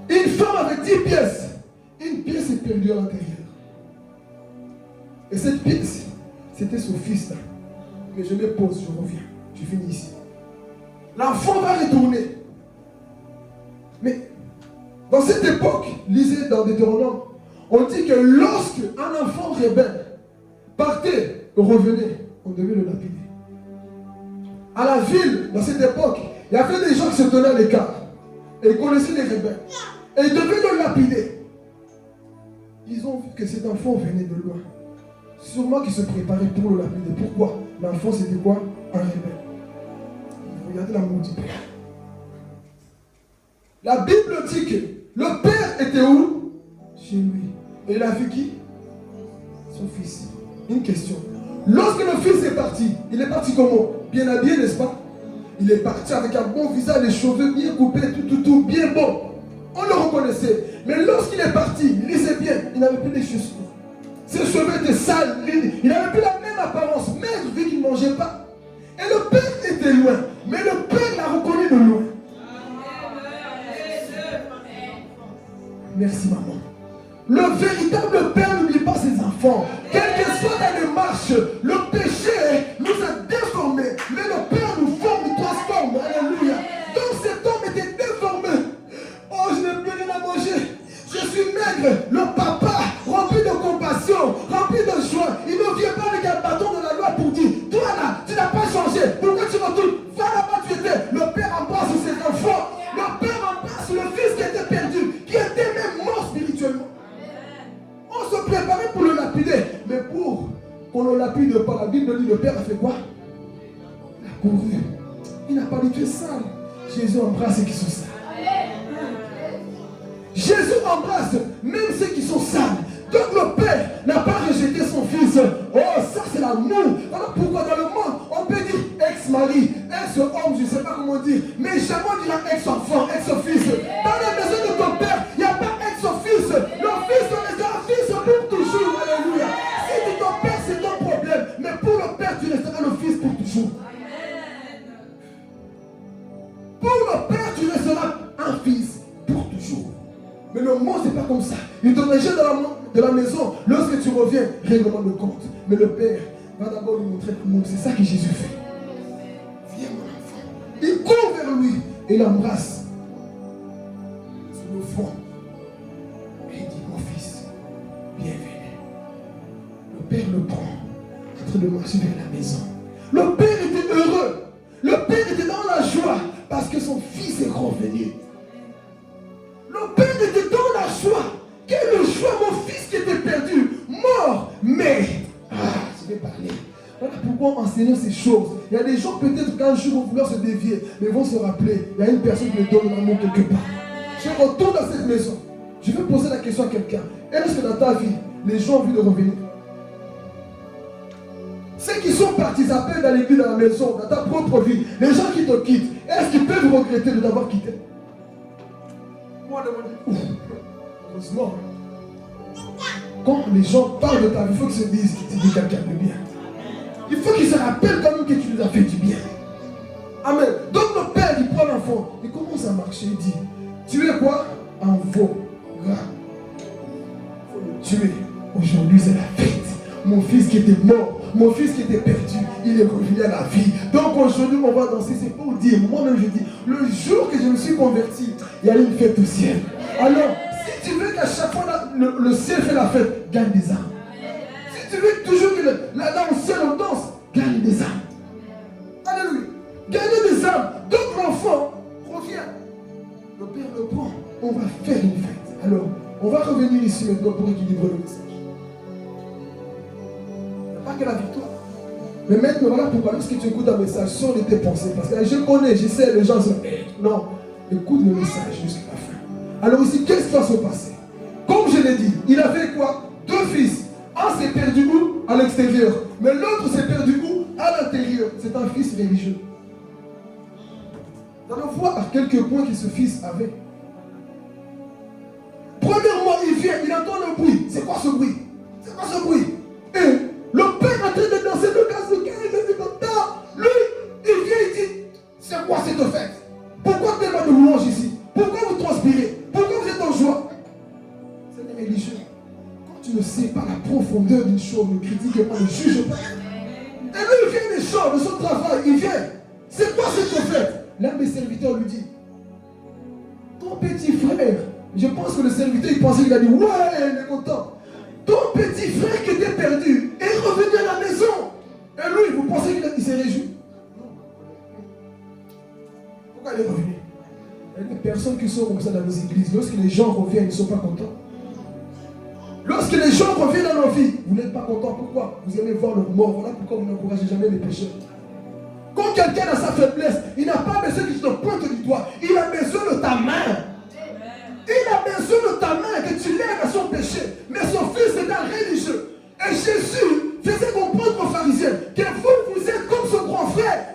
Une femme avait 10 pièces. Une pièce est perdue à l'intérieur. Et cette pièce, c'était son fils là. Mais je me pose, je reviens. Je finis ici. L'enfant va retourner. Mais dans cette époque, lisez dans Deutéronome, on dit que lorsque un enfant rebelle partait, revenait, on devait le lapider. À la ville, dans cette époque, il y avait des gens qui se tenaient à l'écart. Et ils connaissaient les rebelles. Et ils devaient le lapider. Ils ont vu que cet enfant venait de loin. Sûrement qu'ils se préparaient pour le lapider. Pourquoi? L'enfant c'était quoi? Un rebelle. Regardez l'amour du Père. La Bible dit que le Père était où? Chez lui. Et il a vu qui? Son fils. Une question. Lorsque le fils est parti, il est parti comment? Bien habillé, n'est-ce pas? Il est parti avec un bon visage, les cheveux bien coupés, tout, bien bon. On le reconnaissait. Mais lorsqu'il est parti, lisez bien, il n'avait plus les chaussures. Ses cheveux étaient sales, il n'avait plus la même apparence, maigre, vu qu'il ne mangeait pas. Et le père était loin, mais le père l'a reconnu de loin. Merci maman. Le véritable père n'oublie pas ses enfants. Quelle que soit la démarche, le péché nous a déformés, mais le père nous forme, nous transforme. Alléluia. Donc cet homme était déformé. Oh, je n'ai plus rien à manger. Je suis maigre. Le papa, rempli de compassion, rempli de joie, il ne vient pas avec un bâton de la loi pour dire, toi là, tu n'as pas changé. Pourquoi tu retournes? Va là-bas, tu étais. Le père embrasse ses enfants. Le père embrasse le fils qui était perdu, qui était même mort spirituellement. On se préparait pour le lapider. Mais pour qu'on ne lapide pas, la Bible dit, le père a fait quoi? Il a couru. Il n'a pas dit tu es sale. Jésus embrasse ceux qui sont sales. Jésus embrasse même ceux qui sont sales. Donc le père n'a pas rejeté son fils. Oh, ça c'est l'amour. Alors pourquoi dans le monde on peut dire ex-mari, ex-homme, je ne sais pas comment dire, mais jamais on dira ex-enfant, ex-fils. Dans la maison de ton père, il n'y a pas ex-fils. Le fils restera fils pour toujours. Alléluia. Si tu ton père, c'est ton problème. Mais pour le père, tu resteras le fils pour toujours. Pour le père, tu resteras un fils pour toujours. Mais le monde, c'est pas comme ça. Il te rejette de la maison. Lorsque tu reviens, règlement de compte. Mais le père va d'abord lui montrer l'amour. C'est ça que Jésus fait. Viens mon enfant. Il court vers lui et l'embrasse sur le front. Et il dit, mon fils, bienvenue. Le père le prend, en train de marcher vers la maison. Le père était heureux. Le père était dans la joie parce que son fils est revenu. Le père était dans la joie. Quelle joie, mon fils qui était perdu, mort. Mais, je vais parler. Voilà pourquoi enseigner ces choses. Il y a des gens peut-être qu'un jour vont vouloir se dévier, mais vont se rappeler. Il y a une personne qui me donne l'amour quelque part. Je retourne dans cette maison. Je vais poser la question à quelqu'un. Est-ce que dans ta vie, les gens ont envie de revenir? Ceux qui sont partis s'appellent dans l'église, dans la maison, dans ta propre vie, les gens qui te quittent, est-ce qu'ils peuvent regretter de t'avoir quitté? Moi, heureusement, quand les gens parlent de ta vie, il faut qu'ils se disent que tu dis quelqu'un de bien. Il faut qu'ils se rappellent quand même que tu nous as fait du bien. Amen. Donc le père, il prend l'enfant, il commence à marcher, il dit, tu es quoi? Un veau gras. Il faut le tuer. Aujourd'hui, c'est la fête. Mon fils qui était mort, mon fils qui était perdu, il est revenu à la vie. Donc aujourd'hui, on va danser. C'est pour dire, moi-même je dis, le jour que je me suis converti, il y a une fête au ciel. Alors, si tu veux qu'à chaque fois le ciel fait la fête, gagne des âmes. Si tu veux toujours que là au ciel on danse, gagne des âmes. Alléluia. Gagner des âmes. Donc l'enfant revient. Le Père le prend. On va faire une fête. Alors, on va revenir ici maintenant pour équilibrer le message. Il n'y a pas que la victoire. Mais maintenant, voilà pourquoi lorsque tu écoutes un message, sors de tes pensées. Parce que je connais, je sais, les gens sont... Non, écoute le message jusqu'à la fin. Alors ici, qu'est-ce qui va se passer? Comme je l'ai dit, il avait quoi? 2 fils. Un s'est perdu où? À l'extérieur. Mais l'autre s'est perdu où? À l'intérieur. C'est un fils religieux. Nous allons voir à quelques points que ce fils avait. Premièrement, il vient, il entend le bruit. C'est quoi ce bruit? C'est quoi ce bruit? Et le père est en train de danser le gaz de guerre, il est content. Lui, il vient, il dit, c'est quoi cette fête? Pourquoi tellement de louanges ici? Pourquoi vous transpirez? Pourquoi vous êtes en joie? C'est des religieux. Quand tu ne sais pas la profondeur d'une chose, ne critique pas, ne juge pas. Et lui, il vient des champs, de son travail, il vient. C'est quoi cette fête? L'un des serviteurs lui dit, ton petit frère, je pense que le serviteur, il pensait qu'il a dit, ouais, il est content. Ton petit frère qui était perdu est revenu à la maison. Et lui, vous pensez qu'il s'est réjoui? Pourquoi il est revenu? Il y a des personnes qui sont comme ça dans nos églises. Lorsque les gens reviennent, ils ne sont pas contents. Lorsque les gens reviennent dans nos vies, vous n'êtes pas contents. Pourquoi? Vous aimez voir leur mort. Voilà pourquoi vous n'encouragez jamais les pécheurs. Quand quelqu'un a sa faiblesse, il n'a pas besoin que tu te pointes du doigt. Il a besoin de ta main. Il a besoin de ta main, que tu l'aides à son péché. Mais son fils est un religieux. Et Jésus faisait comprendre aux pharisiens que vous êtes comme ce grand frère.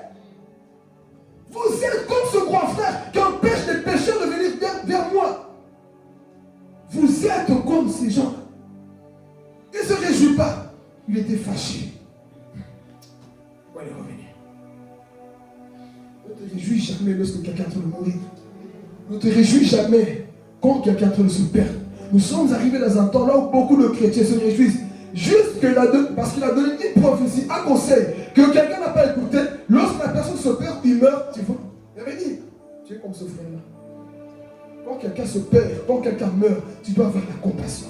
Vous êtes comme ce grand frère qui empêche les pécheurs de venir vers moi. Vous êtes comme ces gens. Il ne se réjouit pas. Il était fâché. Pourquoi il est revenu? Ne te réjouis jamais lorsque quelqu'un est en train de mourir. Ne te réjouis jamais quand quelqu'un est en train de se perdre. Nous sommes arrivés dans un temps là où beaucoup de chrétiens se réjouissent. Juste parce qu'il a donné une prophétie, un conseil que quelqu'un n'a pas écouté. Lorsque la personne se perd, il meurt. Tu vois, il avait dit, tu es comme ce frère-là. Quand quelqu'un se perd, quand quelqu'un meurt, tu dois avoir la compassion.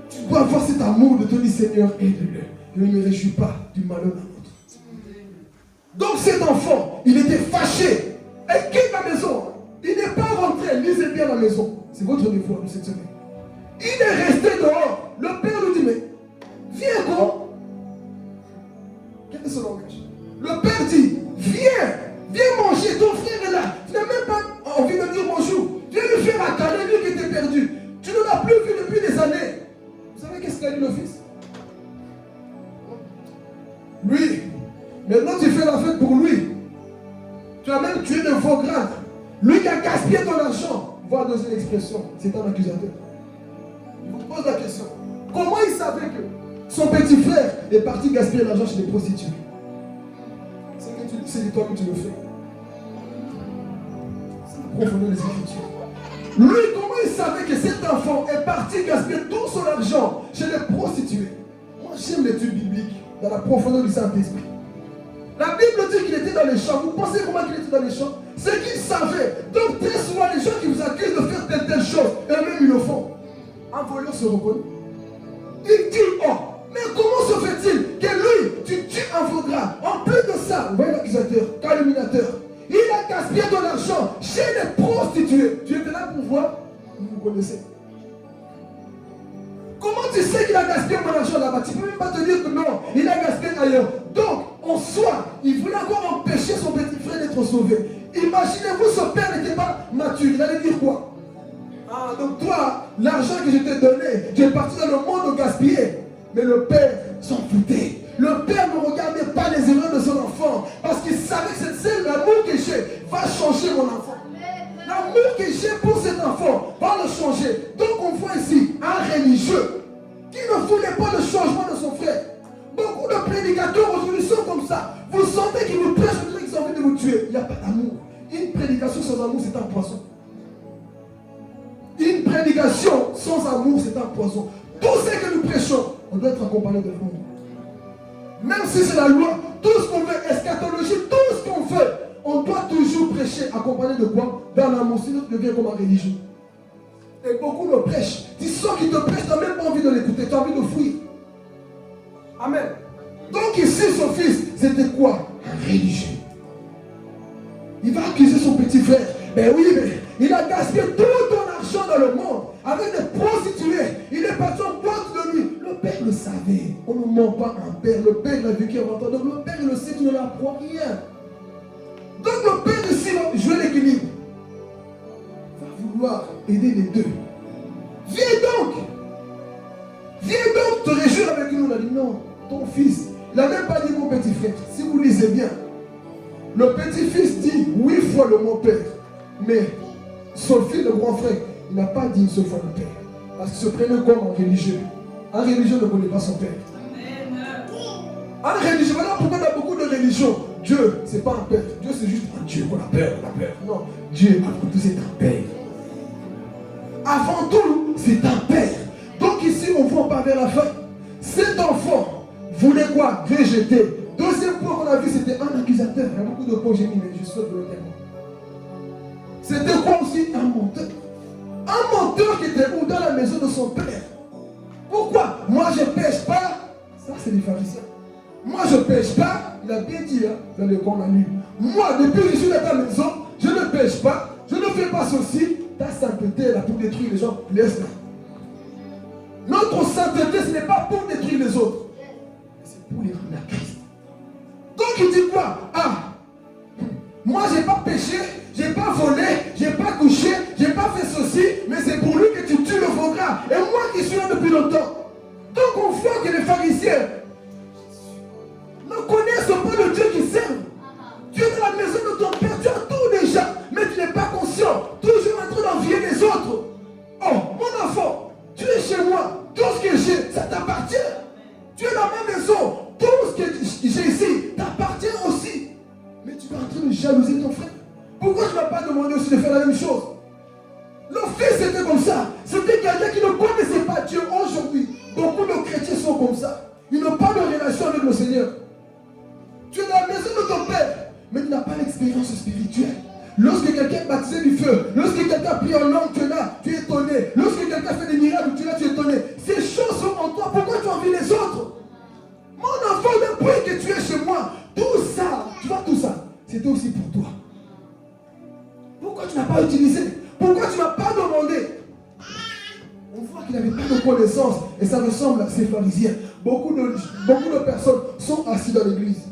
Tu dois avoir cet amour de te dire, Seigneur, aide-le. Ne me réjouis pas du malheur d'un autre. Donc cet enfant, il était fâché. Il quitte la maison. Il n'est pas rentré. Lisez bien la maison. C'est votre devoir de cette semaine. Il est resté dehors. Le père lui dit, mais viens quoi? Quel est ce langage? Le père dit, viens manger. Ton frère est là. Tu n'as même pas envie de dire bonjour. Viens lui faire un câlin, lui qui était perdu. Tu ne l'as plus vu depuis des années. Vous savez qu'est-ce qu'a dit le fils? Lui, maintenant tu fais la fête pour lui. Tu as même tué de faux grades. Lui qui a gaspillé ton argent. Voir deuxième expression, c'est un accusateur. Il vous pose la question. Comment il savait que son petit frère est parti gaspiller l'argent chez les prostituées? C'est toi que tu le fais. C'est la profondeur des Écritures. Lui, comment il savait que cet enfant est parti gaspiller tout son argent chez les prostituées? Moi, j'aime l'étude biblique dans la profondeur du Saint-Esprit. La Bible dit qu'il était dans les champs. Vous pensez comment il était dans les champs? C'est qu'il savait. Donc très souvent, les gens qui vous accusent de faire telle chose, eux-mêmes ils le font. Un voleur se reconnaît. Il dit, oh, mais comment se fait-il que lui, tu tues un faux gras? En plus de ça, vous voyez l'accusateur, calomniateur. Il a gaspillé ton argent chez les prostituées. Tu étais là pour voir? Vous connaissez. Comment tu sais qu'il a gaspillé mon argent là-bas? Tu ne peux même pas te dire que non, il a gaspillé ailleurs. Donc, en soi, il voulait encore empêcher son petit frère d'être sauvé. Imaginez-vous, ce père n'était pas mature. Il allait dire quoi? Ah, donc toi, l'argent que je t'ai donné, tu es parti dans le monde gaspiller. Mais le père s'en foutait. Le père ne regardait pas les erreurs de son enfant. Parce qu'il savait que c'est l'amour que j'ai va changer mon enfant. L'amour que j'ai pour cet enfant va le changer. Donc on voit ici un religieux qui ne voulait pas le changement de son frère. Beaucoup de prédicateurs aujourd'hui sont comme ça. Vous sentez qu'ils vous prêchent, qu'ils ont envie de vous tuer. Il n'y a pas d'amour. Une prédication sans amour, c'est un poison. Une prédication sans amour, c'est un poison. Tout ce que nous prêchons, on doit être accompagné de l'amour. Même si c'est la loi, tout ce qu'on veut, eschatologie, tout ce qu'on fait, on doit toujours prêcher, accompagné de quoi? Dans l'amour, sinon tu deviens comme un religieux. Et beaucoup le prêchent. Tu sens qu'il te prêche, tu n'as même pas envie de l'écouter, tu as envie de fuir. Amen. Donc ici, son fils, c'était quoi? Un religieux. Il va accuser son petit frère. Ben oui, mais il a gaspillé tout ton argent dans le monde avec des prostituées. Il est parti en boîte de nuit. Le père le savait. On ne ment pas un père. Le père l'a vécu avant toi. Donc le père le sait, tu ne l'apprends rien. Donc le père ici va jouer l'équilibre. Va vouloir aider les deux. Viens donc te réjouir avec nous. On a dit non, ton fils. Il n'a même pas dit mon petit frère. Si vous lisez bien, le petit-fils dit 8 fois le mot père. Mais son fils, le grand frère, il n'a pas dit une seule fois le père. Parce qu'il se prenait comme un religieux. Un religieux ne connaît pas son père. Un religieux, voilà pourquoi il y a beaucoup de religions. Dieu, ce n'est pas un père. Dieu, c'est juste un Dieu qu'on a peur. Non, Dieu, avant tout, c'est un père. Avant tout, c'est un père. Donc ici, on voit pas vers la fin. Cet enfant voulait quoi? Végéter. Deuxième point qu'on a vu, c'était un accusateur. Il y a beaucoup de points que j'ai mis, mais je saute de le témoin. C'était quoi aussi? Un menteur. Un menteur qui était où? Dans la maison de son père. Pourquoi? Moi, je ne pêche pas. Ça, c'est les pharisiens. Moi, je ne pêche pas. Il a bien dit, hein, dans le camp la nuit. Moi, depuis que je suis dans ta maison, je ne pêche pas. Je ne fais pas ceci. Ta sainteté, là, pour détruire les gens, laisse-la. Notre sainteté, ce n'est pas pour détruire les autres. C'est pour les rendre à Christ. Donc il dit quoi? Ah, moi j'ai pas péché, j'ai pas volé, j'ai pas couché, j'ai pas fait ceci, mais c'est pour lui que tu tues le faux gras. Et moi qui suis là depuis longtemps. Donc on voit que les pharisiens ne connaissent pas le Dieu qu'ils servent. Tu es dans la maison de ton père, tu as tout déjà, mais tu n'es pas conscient, toujours en train d'envier les autres. Oh, mon enfant, tu es chez moi, tout ce que j'ai, ça t'appartient. Tu es dans ma maison, tout ce que j'ai ici t'appartient aussi. Mais tu es en train de jalouser ton frère. Pourquoi tu ne m'as pas demandé aussi de faire la même chose? Le fils était comme ça. C'était quelqu'un qui ne connaissait pas Dieu. Aujourd'hui, beaucoup de chrétiens sont comme ça. Ils n'ont pas de relation avec le Seigneur. Tu es dans la maison de ton père, mais tu n'as pas l'expérience spirituelle. Lorsque quelqu'un baptisait du feu, lorsque quelqu'un prie en langue, tu es là, tu es étonné. Lorsque quelqu'un fait des miracles, tu es là, tu es étonné. Ces choses sont en toi. Pourquoi tu envies les autres? Mon enfant, depuis que tu es chez moi, tout ça, tu vois tout ça, c'était aussi pour toi. Pourquoi tu n'as pas utilisé? Pourquoi tu n'as pas demandé? On voit qu'il n'avait pas de connaissance et ça ressemble à ces pharisiens. Beaucoup de personnes sont assises dans l'église.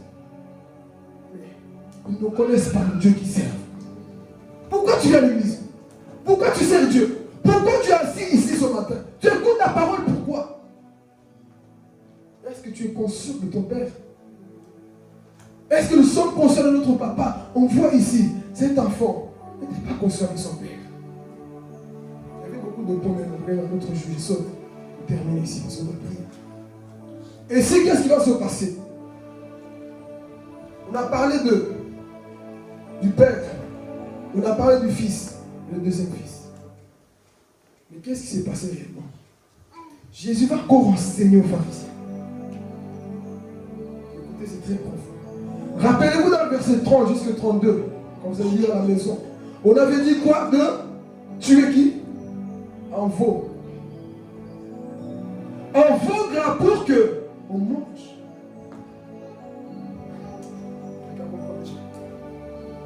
Ils ne connaissent pas le Dieu qu'ils servent. Pourquoi tu viens à l'église? Pourquoi tu sers Dieu? Pourquoi tu es assis ici ce matin? Tu écoutes la parole, pourquoi? Est-ce que tu es conscient de ton père? Est-ce que nous sommes conscients de notre papa? On voit ici, cet enfant n'était pas conscient de son père. Il y avait beaucoup de points, mais dans notre juge saute. On termine ici, on va prier. Et c'est qu'est-ce qui va se passer? On a parlé du père, on a parlé du fils, le deuxième fils. Mais qu'est-ce qui s'est passé réellement? Jésus va encore enseigner aux pharisiens. Écoutez, c'est très profond. Rappelez-vous dans le verset 30 jusqu'à 32, quand vous allez lire à la maison. On avait dit quoi? De tuer qui? Un veau. Un veau gras pour que on mange.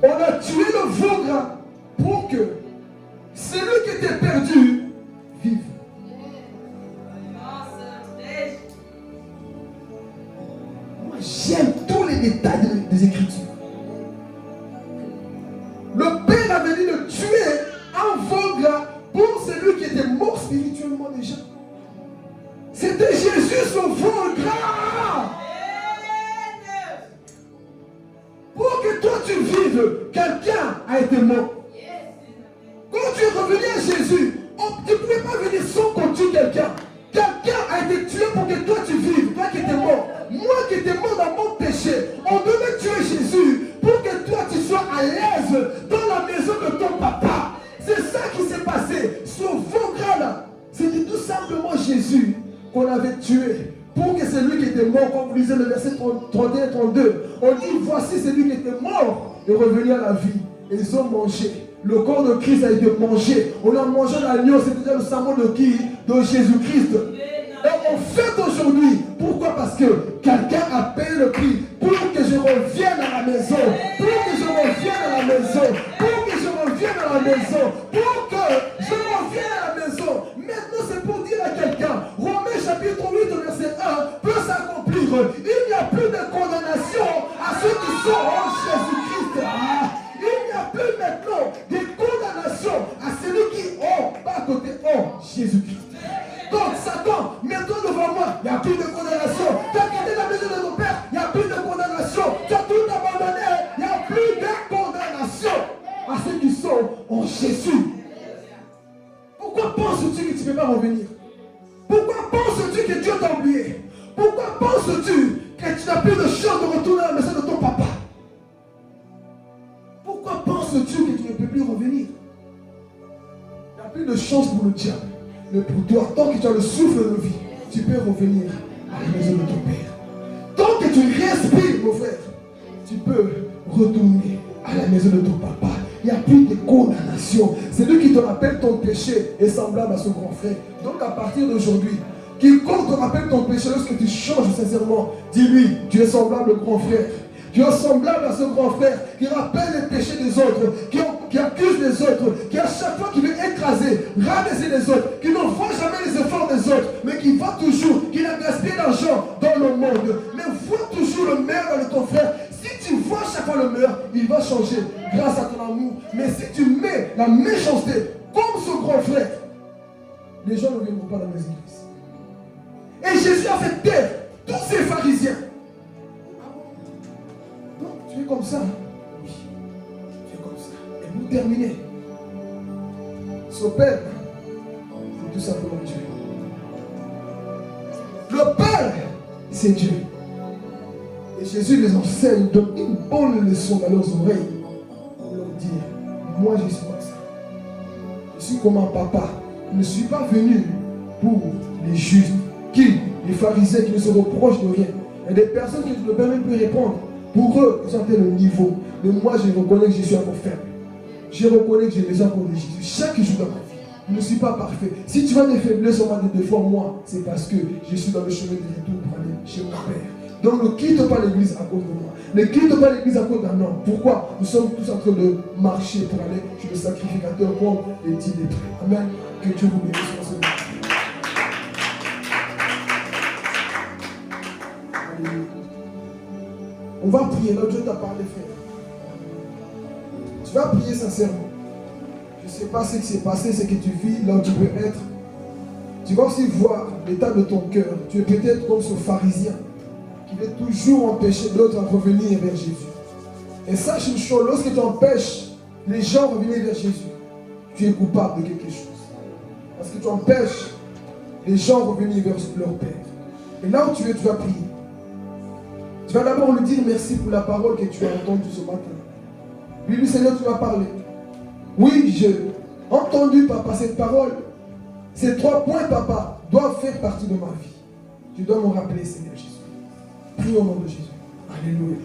On a tué le veau gras pour que celui qui était perdu vive. Moi j'aime tous les détails des Écritures. Le Père avait dit de tuer un veau gras pour celui qui était mort spirituellement déjà. C'était Jésus son veau gras. Pour que toi tu vives, quelqu'un a été mort. Quand tu es revenu à Jésus, tu ne pouvais pas venir sans qu'on tue quelqu'un. Quelqu'un a été tué pour que toi tu vives, toi qui étais mort. Moi qui étais mort dans mon péché, on devait tuer Jésus pour que toi tu sois à l'aise dans la maison de ton papa. C'est ça qui s'est passé. Ce veau gras là, c'était tout simplement Jésus qu'on avait tué pour que celui qui était mort, comme vous lisez le verset 32, 31 et 32, on dit voici celui qui était mort et revenu à la vie. Et ils ont mangé. Le corps de Christ a été mangé. On a mangé l'agneau, c'est-à-dire le serment de qui? De Jésus-Christ. Et on fête aujourd'hui. Pourquoi? Parce que quelqu'un a payé le prix pour que je revienne à la maison. Pour que je revienne à la maison. Pour que je revienne à la maison. Pour que je revienne à la maison. Maintenant, c'est pour dire à quelqu'un, Romains chapitre 8, verset 1, peut s'accomplir. Il n'y a plus de condamnation à ceux qui sont en Jésus-Christ. Il n'y a plus maintenant de condamnation à celui qui ont, pas à côté, ont Jésus-Christ. Donc Satan, mets-toi devant moi, il n'y a plus de condamnation. Tu as quitté la maison de ton père, il n'y a plus de condamnation. Tu as tout abandonné, il n'y a plus de condamnation à ceux qui sont en Jésus. Pourquoi penses-tu que tu ne peux pas revenir? Pourquoi penses-tu que Dieu t'a oublié? Pourquoi penses-tu que tu n'as plus de chance de retourner à la maison de ton papa? Pourquoi penses-tu que tu ne peux plus revenir? Il n'y a plus de chance pour le diable. Mais pour toi, tant que tu as le souffle de vie, tu peux revenir à la maison de ton père. Tant que tu respires, mon frère, tu peux retourner à la maison de ton papa. Il n'y a plus de condamnation. C'est lui qui te rappelle ton péché est semblable à ce grand frère. Donc à partir d'aujourd'hui, quiconque te rappelle ton péché lorsque tu changes sincèrement, dis-lui, tu es semblable au grand frère. Tu es semblable à ce grand frère qui rappelle les péchés des autres, qui accuse les autres, qui à chaque fois qui veut écraser, rabaisser les autres, qui ne voit jamais les efforts des autres, mais qui voit toujours qu'il a gaspillé l'argent dans le monde. Mais voit toujours le meilleur dans ton frère. Si tu vois chaque fois le meilleur, il va changer grâce à ton amour. Mais si tu mets la méchanceté comme ce grand frère, les gens ne viendront pas dans les églises. Et Jésus a fait taire tous ces pharisiens. Donc, tu es comme ça. Oui, tu es comme ça. Et pour terminer, ce Père, c'est tout simplement Dieu. Le Père, c'est Dieu. Et Jésus les enseigne, donne une bonne leçon dans leurs oreilles pour leur dire, moi je suis comme ça. Je suis comme un papa. Je ne suis pas venu pour les justes, les pharisiens qui ne se reprochent de rien. Il y a des personnes qui ne peuvent même plus répondre. Pour eux, ils ont atteint le niveau. Mais moi, je reconnais que je suis encore faible. Je reconnais que j'ai besoin de Jésus. Chaque jour dans ma vie, je ne suis pas parfait. Si tu as des faiblesses au moins de 2 fois, moi, c'est parce que je suis dans le chemin de retour pour aller chez mon Père. Donc ne quitte pas l'église à cause de moi. Ne quitte pas l'église à cause d'un homme. Pourquoi? Nous sommes tous en train de marcher pour aller chez le sacrificateur comme les 10 lettrés. Amen. Que Dieu vous bénisse pour ce moment. On va prier. Là, Dieu t'a parlé, frère. Tu vas prier sincèrement. Je ne sais pas ce qui s'est passé, ce que tu vis, là où tu peux être. Tu vas aussi voir l'état de ton cœur. Tu es peut-être comme ce pharisien qui veut toujours empêcher l'autre à revenir vers Jésus. Et sache une chose, lorsque tu empêches les gens à revenir vers Jésus, tu es coupable de quelque chose. Parce que tu empêches les gens à revenir vers leur Père. Et là où tu es, tu vas prier. Tu vas d'abord lui dire merci pour la parole que tu as entendue ce matin. Lui, Seigneur, tu m'as parlé. Oui, j'ai entendu, papa, cette parole. Ces 3 points, papa, doivent faire partie de ma vie. Tu dois me rappeler, Seigneur Jésus. Prie au nom de Jésus. Alléluia.